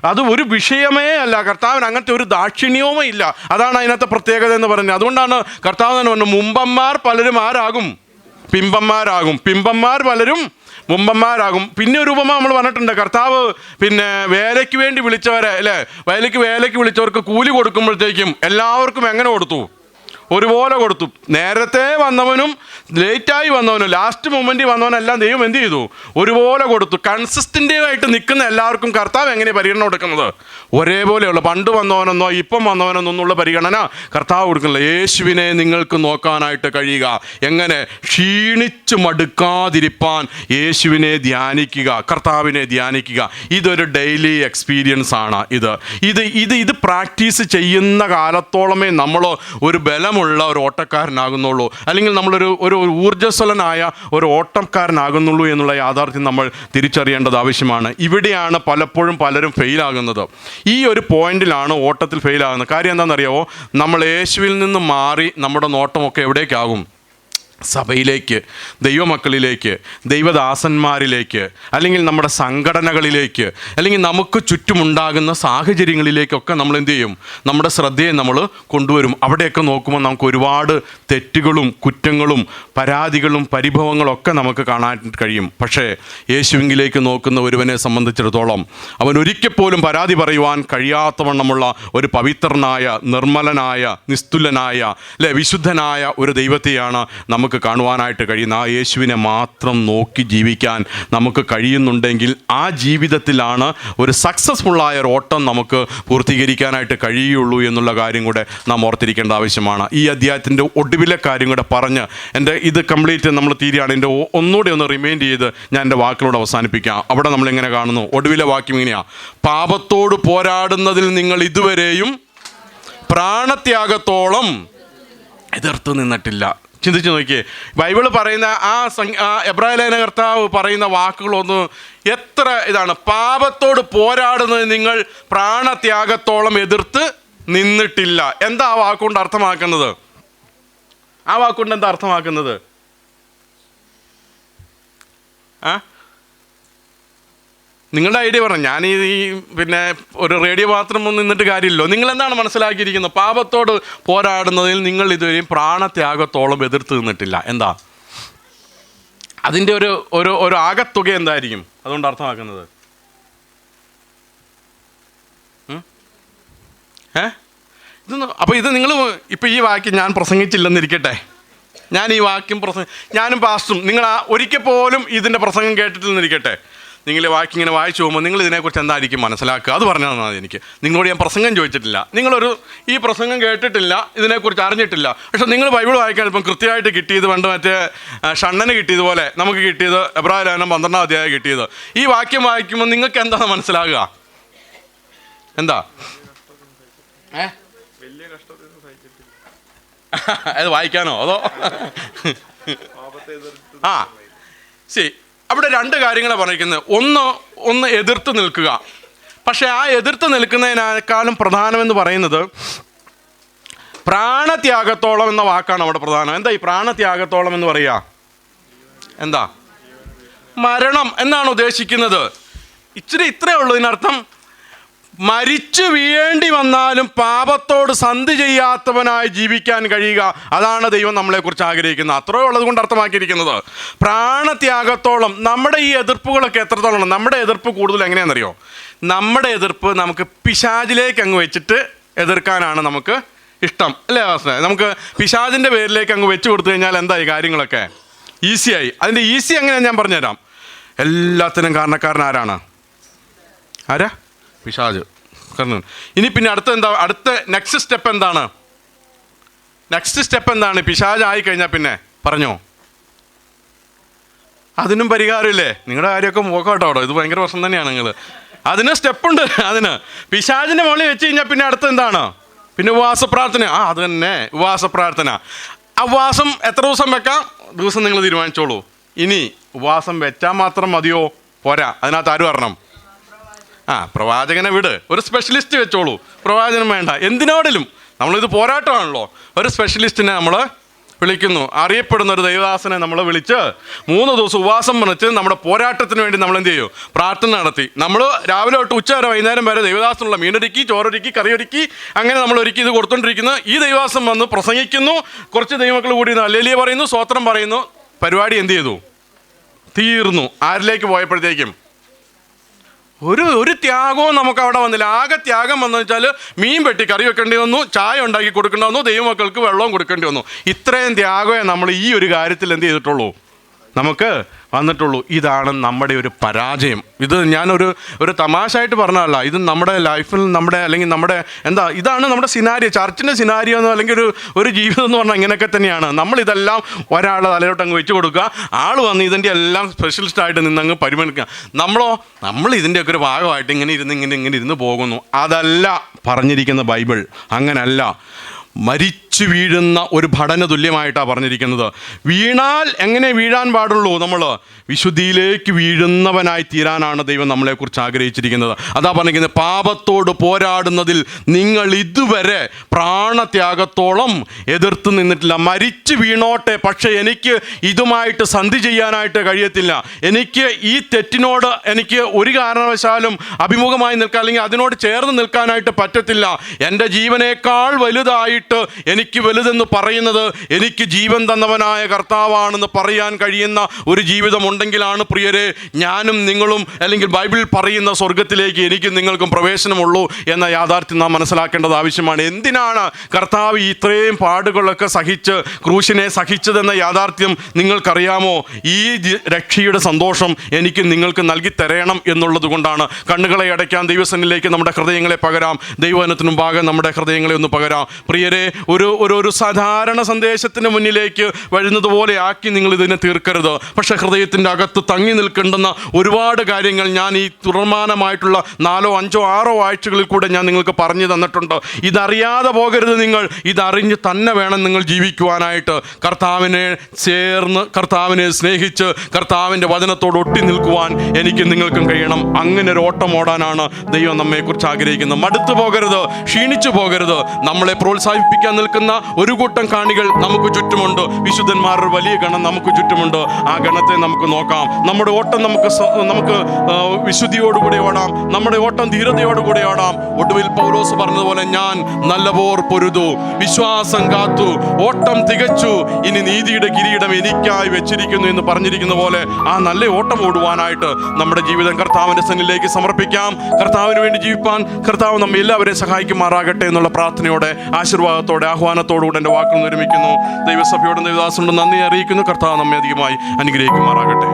അത് ഒരു വിഷയമേ അല്ല. കർത്താവിന് അങ്ങനത്തെ ഒരു ദാക്ഷിണ്യവുമേ ഇല്ല. അതാണ് അതിനകത്തെ പ്രത്യേകത എന്ന് പറഞ്ഞത്. അതുകൊണ്ടാണ് കർത്താവ് തന്നെ പറഞ്ഞു, മുമ്പന്മാർ പലരും ആരാകും? പിമ്പന്മാരാകും. പിമ്പന്മാർ പലരും മുമ്പന്മാരാകും. പിന്നെ ഒരു ഉപമ നമ്മൾ പറഞ്ഞിട്ടുണ്ട്. കർത്താവ് വേലയ്ക്ക് വേണ്ടി വിളിച്ചവരെ, അല്ലേ, വേലയ്ക്ക് വിളിച്ചവർക്ക് കൂലി കൊടുക്കുമ്പോഴത്തേക്കും എല്ലാവർക്കും എങ്ങനെ കൊടുത്തു? ഒരുപോലെ കൊടുത്തു. നേരത്തെ വന്നവനും ലേറ്റായി വന്നവനും ലാസ്റ്റ് മൊമെൻറ്റിൽ വന്നവനെല്ലാം ദൈവം എന്ത് ചെയ്തു? ഒരുപോലെ കൊടുത്തു. കൺസിസ്റ്റൻ്റായിട്ട് നിൽക്കുന്ന എല്ലാവർക്കും കർത്താവ് എങ്ങനെയാണ് പരിഗണന കൊടുക്കുന്നത്? ഒരേപോലെയുള്ള, പണ്ട് വന്നവനെന്നോ ഇപ്പം വന്നവനെന്നോ എന്നുള്ള പരിഗണന കർത്താവ് കൊടുക്കുന്നില്ല. യേശുവിനെ നിങ്ങൾക്ക് നോക്കാനായിട്ട് കഴിയുക. എങ്ങനെ? ക്ഷീണിച്ച് മടുക്കാതിരിപ്പാൻ യേശുവിനെ ധ്യാനിക്കുക, കർത്താവിനെ ധ്യാനിക്കുക. ഇതൊരു ഡെയിലി എക്സ്പീരിയൻസ് ആണ്. ഇത് പ്രാക്ടീസ് ചെയ്യുന്ന കാലത്തോളമേ നമ്മൾ ഒരു ബലമുള്ള ഒരു ഓട്ടക്കാരനാകുന്നുള്ളൂ, അല്ലെങ്കിൽ നമ്മളൊരു ഊർജ്ജസ്വലനായ ഒരു ഓട്ടക്കാരനാകുന്നുള്ളൂ എന്നുള്ള യാഥാർത്ഥ്യം നമ്മൾ തിരിച്ചറിയേണ്ടത് ആവശ്യമാണ്. ഇവിടെയാണ് പലപ്പോഴും പലരും ഫെയിലാകുന്നത്. ഈ ഒരു പോയിന്റിലാണ് ഓട്ടത്തിൽ ഫെയിലാകുന്നത്. കാര്യം എന്താണെന്നറിയാമോ? നമ്മൾ യേശുവിൽ നിന്ന് മാറി നമ്മുടെ നോട്ടമൊക്കെ എവിടേക്കാകും? സഭയിലേക്ക്, ദൈവമക്കളിലേക്ക്, ദൈവദാസന്മാരിലേക്ക്, അല്ലെങ്കിൽ നമ്മുടെ സംഘടനകളിലേക്ക്, അല്ലെങ്കിൽ നമുക്ക് ചുറ്റുമുണ്ടാകുന്ന സാഹചര്യങ്ങളിലേക്കൊക്കെ നമ്മൾ എന്ത് ചെയ്യും? നമ്മുടെ ശ്രദ്ധയെ നമ്മൾ കൊണ്ടുവരും. അവിടെയൊക്കെ നോക്കുമ്പോൾ നമുക്ക് ഒരുപാട് തെറ്റുകളും കുറ്റങ്ങളും പരാതികളും പരിഭവങ്ങളും ഒക്കെ നമുക്ക് കാണാൻ കഴിയും. പക്ഷേ യേശുവിലേക്ക് നോക്കുന്ന ഒരുവനെ സംബന്ധിച്ചിടത്തോളം അവൻ ഒരിക്കൽ പോലും പരാതി പറയുവാൻ കഴിയാത്തവണ്ണമുള്ള ഒരു പവിത്രനായ, നിർമ്മലനായ, നിസ്തുലനായ, വിശുദ്ധനായ ഒരു ദൈവത്തെയാണ് നമുക്ക് നമുക്ക് കാണുവാനായിട്ട് കഴിയുന്ന ആ യേശുവിനെ മാത്രം നോക്കി ജീവിക്കാൻ നമുക്ക് കഴിയുന്നുണ്ടെങ്കിൽ ആ ജീവിതത്തിലാണ് ഒരു സക്സസ്ഫുള്ളായ ഒരു ഓട്ടം നമുക്ക് പൂർത്തീകരിക്കാനായിട്ട് കഴിയുള്ളൂ എന്നുള്ള കാര്യം കൂടെ നാം ഓർത്തിരിക്കേണ്ട ആവശ്യമാണ്. ഈ അധ്യായത്തിൻ്റെ ഒടുവിലെ കാര്യം കൂടെ പറഞ്ഞ് എൻ്റെ ഇത് കംപ്ലീറ്റ് നമ്മൾ തീരുകയാണ്. എൻ്റെ ഒന്നുകൂടി ഒന്ന് റിമൈൻഡ് ചെയ്ത് ഞാൻ എൻ്റെ വാക്കിലൂടെ അവസാനിപ്പിക്കാം. അവിടെ നമ്മളിങ്ങനെ കാണുന്നു, ഒടുവിലെ വാക്യം ഇങ്ങനെയാണ്: പാപത്തോട് പോരാടുന്നതിൽ നിങ്ങൾ ഇതുവരെയും പ്രാണത്യാഗത്തോളം എതിർത്ത് നിന്നിട്ടില്ല. ചിന്തിച്ച് നോക്കിയേ, ബൈബിള് പറയുന്ന ആ എബ്രായ ലേഖന കർത്താവ് പറയുന്ന വാക്കുകളൊന്ന് എത്ര ഇതാണ്. പാപത്തോട് പോരാടുന്നത് നിങ്ങൾ പ്രാണത്യാഗത്തോളം എതിർത്ത് നിന്നിട്ടില്ല. എന്താ ആ വാക്കുകൊണ്ട് അർത്ഥമാക്കുന്നത്? ആ വാക്കുകൊണ്ട് എന്താ അർത്ഥമാക്കുന്നത്? നിങ്ങളുടെ ഐഡിയ പറഞ്ഞു. ഞാൻ ഈ പിന്നെ ഒരു റേഡിയോ മാത്രം നിന്നിട്ട് കാര്യമില്ലല്ലോ. നിങ്ങൾ എന്താണ് മനസ്സിലാക്കിയിരിക്കുന്നത്? പാപത്തോട് പോരാടുന്നതിൽ നിങ്ങൾ ഇതുവരെയും പ്രാണത്യാഗത്തോളം എതിർത്ത് നിന്നിട്ടില്ല. എന്താ അതിൻ്റെ ഒരു ആകത്തുക എന്തായിരിക്കും അതുകൊണ്ട് അർത്ഥമാക്കുന്നത്? അപ്പോൾ ഇത് നിങ്ങൾ ഇപ്പോൾ ഈ വാക്യം ഞാൻ പ്രസംഗിച്ചില്ലെന്നിരിക്കട്ടെ, ഞാൻ ഈ വാക്യം ഞാനും പാസ്റ്ററും നിങ്ങൾ ഒരിക്കൽ പോലും ഇതിൻ്റെ പ്രസംഗം കേട്ടിട്ടില്ലെന്നിരിക്കട്ടെ, നിങ്ങൾ വാക്യം ഇങ്ങനെ വായിച്ചു പോകുമ്പോൾ നിങ്ങൾ ഇതിനെക്കുറിച്ച് എന്തായിരിക്കും മനസ്സിലാക്കുക? അത് പറഞ്ഞാൽ മതി. എനിക്ക് നിങ്ങളോട് ഞാൻ പ്രസംഗം ചോദിച്ചിട്ടില്ല, ഈ പ്രസംഗം കേട്ടിട്ടില്ല, ഇതിനെക്കുറിച്ച് അറിഞ്ഞിട്ടില്ല. പക്ഷെ നിങ്ങൾ ബൈബിൾ വായിക്കാൻ ഇപ്പം കൃത്യമായിട്ട് കിട്ടിയത് പണ്ട് മറ്റേ ഷണ്ണന് കിട്ടിയതുപോലെ നമുക്ക് കിട്ടിയത് എബ്രായ ലേഖനം 12-ാം അധ്യായം കിട്ടിയത്. ഈ വാക്യം വായിക്കുമ്പോൾ നിങ്ങൾക്ക് എന്താണ് മനസ്സിലാകുക? എന്താ? അത് വായിക്കാനോ അതോ? ശരി, അവിടെ രണ്ട് കാര്യങ്ങളാണ് പറഞ്ഞിരിക്കുന്നത്. ഒന്ന് എതിർത്ത് നിൽക്കുക. പക്ഷെ ആ എതിർത്ത് നിൽക്കുന്നതിനേക്കാളും പ്രധാനമെന്ന് പറയുന്നത് പ്രാണത്യാഗത്തോളം എന്ന വാക്കാണ് അവിടെ പ്രധാനം. എന്താ ഈ പ്രാണത്യാഗത്തോളം എന്ന് പറയുക? എന്താ? മരണം എന്നാണ് ഉദ്ദേശിക്കുന്നത്. ഇത്രയേ ഉള്ളൂ ഇതിനർത്ഥം. മരിച്ചു വീഴേണ്ടി വന്നാലും പാപത്തോട് സന്ധി ചെയ്യാത്തവനായി ജീവിക്കാൻ കഴിയുക, അതാണ് ദൈവം നമ്മളെക്കുറിച്ച് ആഗ്രഹിക്കുന്നത്. അത്രയേ ഉള്ളത് കൊണ്ട് അർത്ഥമാക്കിയിരിക്കുന്നത്. പ്രാണത്യാഗത്തോളം. നമ്മുടെ ഈ എതിർപ്പുകളൊക്കെ എത്രത്തോളം? നമ്മുടെ എതിർപ്പ് കൂടുതൽ എങ്ങനെയാണെന്നറിയോ? നമ്മുടെ എതിർപ്പ് നമുക്ക് പിശാചിലേക്ക് അങ്ങ് വെച്ചിട്ട് എതിർക്കാനാണ് നമുക്ക് ഇഷ്ടം, അല്ലേ വാസന? നമുക്ക് പിശാചിൻ്റെ പേരിലേക്ക് അങ്ങ് വെച്ച് കൊടുത്തു കഴിഞ്ഞാൽ എന്തായി കാര്യങ്ങളൊക്കെ ഈസിയായി. അതിൻ്റെ ഈസി എങ്ങനെയാണ് ഞാൻ പറഞ്ഞുതരാം. എല്ലാത്തിനും കാരണക്കാരൻ ആരാണ്? ആരാ? പിശാച്. ഇനി പിന്നെ അടുത്ത നെക്സ്റ്റ് സ്റ്റെപ്പ് എന്താണ്? പിശാച് ആയിക്കഴിഞ്ഞാൽ പിന്നെ പറഞ്ഞോ, അതിനും പരിഹാരമില്ലേ? നിങ്ങളുടെ കാര്യമൊക്കെ നോക്കട്ടോ, ഇത് ഭയങ്കര പ്രശ്നം തന്നെയാണ്. അതിന് സ്റ്റെപ്പുണ്ട്. പിശാചിൻ്റെ മുകളിൽ വെച്ച് കഴിഞ്ഞാൽ പിന്നെ അടുത്ത് എന്താണ്? പിന്നെ ഉപവാസ പ്രാർത്ഥന. അത് തന്നെ, ഉപവാസ പ്രാർത്ഥന. ഉപവാസം എത്ര ദിവസം വെക്കാം? ദിവസം നിങ്ങൾ തീരുമാനിച്ചോളൂ. ഇനി ഉപവാസം വെച്ചാൽ മാത്രം മതിയോ? പോരാ. അതിനകത്ത് ആര് വരണം? പ്രവാചകനെ വിട്, ഒരു സ്പെഷ്യലിസ്റ്റ് വെച്ചോളൂ. പ്രവാചകൻ വേണ്ട. എന്തിനോടിലും നമ്മളിത് പോരാട്ടമാണല്ലോ. ഒരു സ്പെഷ്യലിസ്റ്റിനെ നമ്മൾ വിളിക്കുന്നു. അറിയപ്പെടുന്ന ഒരു ദൈവദാസനെ നമ്മൾ വിളിച്ച് 3 ദിവസം ഉപവാസം വന്നിട്ട് നമ്മുടെ പോരാട്ടത്തിന് വേണ്ടി നമ്മൾ എന്ത് ചെയ്യും? പ്രാർത്ഥന നടത്തി. നമ്മൾ രാവിലെ തൊട്ട് ഉച്ച വരെ വൈകുന്നേരം വരെ ദൈവദാസനുള്ള മീനൊരുക്കി, ചോറൊരുക്കി, കറിയൊരുക്കി, അങ്ങനെ നമ്മൾ ഒരുക്കി ഇത് കൊടുത്തോണ്ടിരിക്കുന്നു. ഈ ദൈവദാസം വന്ന് പ്രസംഗിക്കുന്നു. കുറച്ച് ദൈവമക്കൾ കൂടി ഹല്ലേലൂയ പറയുന്നു, സ്തോത്രം പറയുന്നു. പരിപാടി എന്ത് ചെയ്തു? തീർന്നു. ആരിലേക്ക് പോയപ്പോഴത്തേക്കും ഒരു ത്യാഗവും നമുക്ക് അവിടെ വന്നില്ല. ആകെ ത്യാഗം വന്നു വെച്ചാൽ മീൻ വെട്ടി കറി വെക്കേണ്ടി വന്നു, ചായ ഉണ്ടാക്കി കൊടുക്കേണ്ടി വന്നു, ദൈവമക്കൾക്ക് വെള്ളവും കൊടുക്കേണ്ടി വന്നു. ഇത്രയും ത്യാഗമേ നമ്മൾ ഈ ഒരു കാര്യത്തിൽ എന്ത് ചെയ്തിട്ടുള്ളൂ? നമുക്ക് വന്നിട്ടുള്ളൂ. ഇതാണ് നമ്മുടെ ഒരു പരാജയം. ഇത് ഞാനൊരു തമാശയായിട്ട് പറഞ്ഞതല്ല. ഇത് നമ്മുടെ ലൈഫിൽ അല്ലെങ്കിൽ നമ്മുടെ ഇതാണ് നമ്മുടെ സിനാരിയോ, ചർച്ചിൻ്റെ സിനാരിയോ എന്ന്, അല്ലെങ്കിൽ ഒരു ജീവിതം എന്ന് പറഞ്ഞാൽ ഇങ്ങനെയൊക്കെ തന്നെയാണ്. നമ്മളിതെല്ലാം ഒരാളുടെ തലയിലോട്ട് അങ്ങ് വെച്ച് കൊടുക്കുക. ആൾ വന്ന് ഇതിൻ്റെ എല്ലാം സ്പെഷ്യലിസ്റ്റായിട്ട് നിന്നങ്ങ് പരിഗണിക്കുക. നമ്മൾ ഇതിൻ്റെയൊക്കെ ഒരു ഭാഗമായിട്ട് ഇങ്ങനെ ഇരുന്ന് പോകുന്നു. അതല്ല പറഞ്ഞിരിക്കുന്ന ബൈബിൾ. അങ്ങനല്ല. മരിച്ചു വീഴുന്ന ഒരു ഭടന തുല്യമായിട്ടാണ് പറഞ്ഞിരിക്കുന്നത്. വീണാൽ എങ്ങനെ വീഴാൻ പാടുള്ളൂ? നമ്മൾ വിശുദ്ധിയിലേക്ക് വീഴുന്നവനായി തീരാനാണ് ദൈവം നമ്മളെക്കുറിച്ച് ആഗ്രഹിച്ചിരിക്കുന്നത്. അതാ പറഞ്ഞിരിക്കുന്നത്, പാപത്തോട് പോരാടുന്നതിൽ നിങ്ങൾ ഇതുവരെ പ്രാണത്യാഗത്തോളം എതിർത്ത് നിന്നിട്ടില്ല. മരിച്ചു വീണോട്ടെ, പക്ഷെ എനിക്ക് ഇതുമായിട്ട് സന്ധി ചെയ്യാനായിട്ട് കഴിയത്തില്ല. എനിക്ക് ഈ തെറ്റിനോട് എനിക്ക് ഒരു കാരണവശാലും അഭിമുഖമായി നിൽക്കാൻ, അല്ലെങ്കിൽ അതിനോട് ചേർന്ന് നിൽക്കാനായിട്ട് പറ്റത്തില്ല. എൻ്റെ ജീവനേക്കാൾ വലുതായിട്ട് അപ്പുറമായിട്ട് എനിക്ക് വലുതെന്ന് പറയുന്നത് എനിക്ക് ജീവൻ തന്നവനായ കർത്താവാണെന്ന് പറയാൻ കഴിയുന്ന ഒരു ജീവിതം ഉണ്ടെങ്കിലാണ് പ്രിയരെ ഞാനും നിങ്ങളും, അല്ലെങ്കിൽ ബൈബിളിൽ പറയുന്ന സ്വർഗത്തിലേക്ക് എനിക്കും നിങ്ങൾക്കും പ്രവേശനമുള്ളൂ എന്ന യാഥാർത്ഥ്യം നാം മനസ്സിലാക്കേണ്ടത് ആവശ്യമാണ്. എന്തിനാണ് കർത്താവ് ഇത്രയും പാടുകളൊക്കെ സഹിച്ച് ക്രൂശിനെ സഹിച്ചതെന്ന യാഥാർത്ഥ്യം നിങ്ങൾക്കറിയാമോ? ഈ രക്ഷയുടെ സന്തോഷം എനിക്ക് നിങ്ങൾക്ക് നൽകി തരണം എന്നുള്ളത് കൊണ്ടാണ്. കണ്ണുകളെ അടയ്ക്കാൻ, ദൈവസന്നിധിയിലേക്ക് നമ്മുടെ ഹൃദയങ്ങളെ പകരാം, ദൈവവചനത്തിന് മുമ്പാകെ നമ്മുടെ ഹൃദയങ്ങളെ ഒന്ന് പകരാം. പ്രിയരെ, ഒരു സാധാരണ സന്ദേശത്തിന് മുന്നിലേക്ക് വരുന്നത് പോലെ ആക്കി നിങ്ങൾ ഇതിനെ തീർക്കരുത്. പക്ഷേ ഹൃദയത്തിൻ്റെ അകത്ത് തങ്ങി നിൽക്കേണ്ടുന്ന ഒരുപാട് കാര്യങ്ങൾ ഞാൻ ഈ തുടർമാനമായിട്ടുള്ള 4, 5, 6 ആഴ്ചകളിൽ കൂടെ ഞാൻ നിങ്ങൾക്ക് പറഞ്ഞു തന്നിട്ടുണ്ട്. ഇതറിയാതെ പോകരുത് നിങ്ങൾ. ഇതറിഞ്ഞ് തന്നെ വേണം നിങ്ങൾ ജീവിക്കുവാനായിട്ട്. കർത്താവിനെ ചേർന്ന്, കർത്താവിനെ സ്നേഹിച്ച്, കർത്താവിൻ്റെ വചനത്തോട് ഒട്ടി നിൽക്കുവാൻ എനിക്ക് നിങ്ങൾക്കും കഴിയണം. അങ്ങനെ ഒരു ഓട്ടം ഓടാനാണ് ദൈവം നമ്മെക്കുറിച്ച് ആഗ്രഹിക്കുന്നത്. മടുത്തു പോകരുത്, ക്ഷീണിച്ചു പോകരുത്. നമ്മളെ പ്രോത്സാഹിപ്പിക്കാൻ നിൽക്കുന്ന ഒരു കൂട്ടം കാണികൾ നമുക്ക് ചുറ്റുമുണ്ട്. വിശുദ്ധന്മാരുടെ വലിയ ഗണം നമുക്ക് ചുറ്റുമുണ്ട്. ആ ഗണത്തെ നമുക്ക് നോക്കാം. നമ്മുടെ ഓട്ടം നമുക്ക് വിശുദ്ധിയോടുകൂടി ഓടാം. നമ്മുടെ ഓട്ടം ധീരതയോടുകൂടി ഓടാം. ഒടുവിൽ പൗലോസ് പറഞ്ഞതുപോലെ, ഞാൻ നല്ല പോർ പൊരുതു, വിശ്വാസം കാത്തു, ഓട്ടം തികച്ചു, ഇനി നീതിയുടെ കിരീടം എനിക്കായി വെച്ചിരിക്കുന്നു എന്ന് പറഞ്ഞിരിക്കുന്ന പോലെ ആ നല്ല ഓട്ടം ഓടുവാനായിട്ട് നമ്മുടെ ജീവിതം കർത്താവിൻ്റെ സന്നിധിയിലേക്ക് സമർപ്പിക്കാം. കർത്താവിന് വേണ്ടി ജീവിപ്പാൻ കർത്താവ് നമ്മെ എല്ലാവരെയും സഹായിക്കുമാറാകട്ടെ എന്നുള്ള പ്രാർത്ഥനയോടെ, ആശീർവാദത്തോടെ, ആഹ്വാനത്തോടുകൂടെ എൻ്റെ വാക്കുകൾ നിർമ്മിക്കുന്നു. ദൈവസഭയോടും ദൈവദാസനോടും നന്ദി അറിയിക്കുന്നു. കർത്താവ് നമ്മെ അധികമായി അനുഗ്രഹിക്കുമാറാകട്ടെ.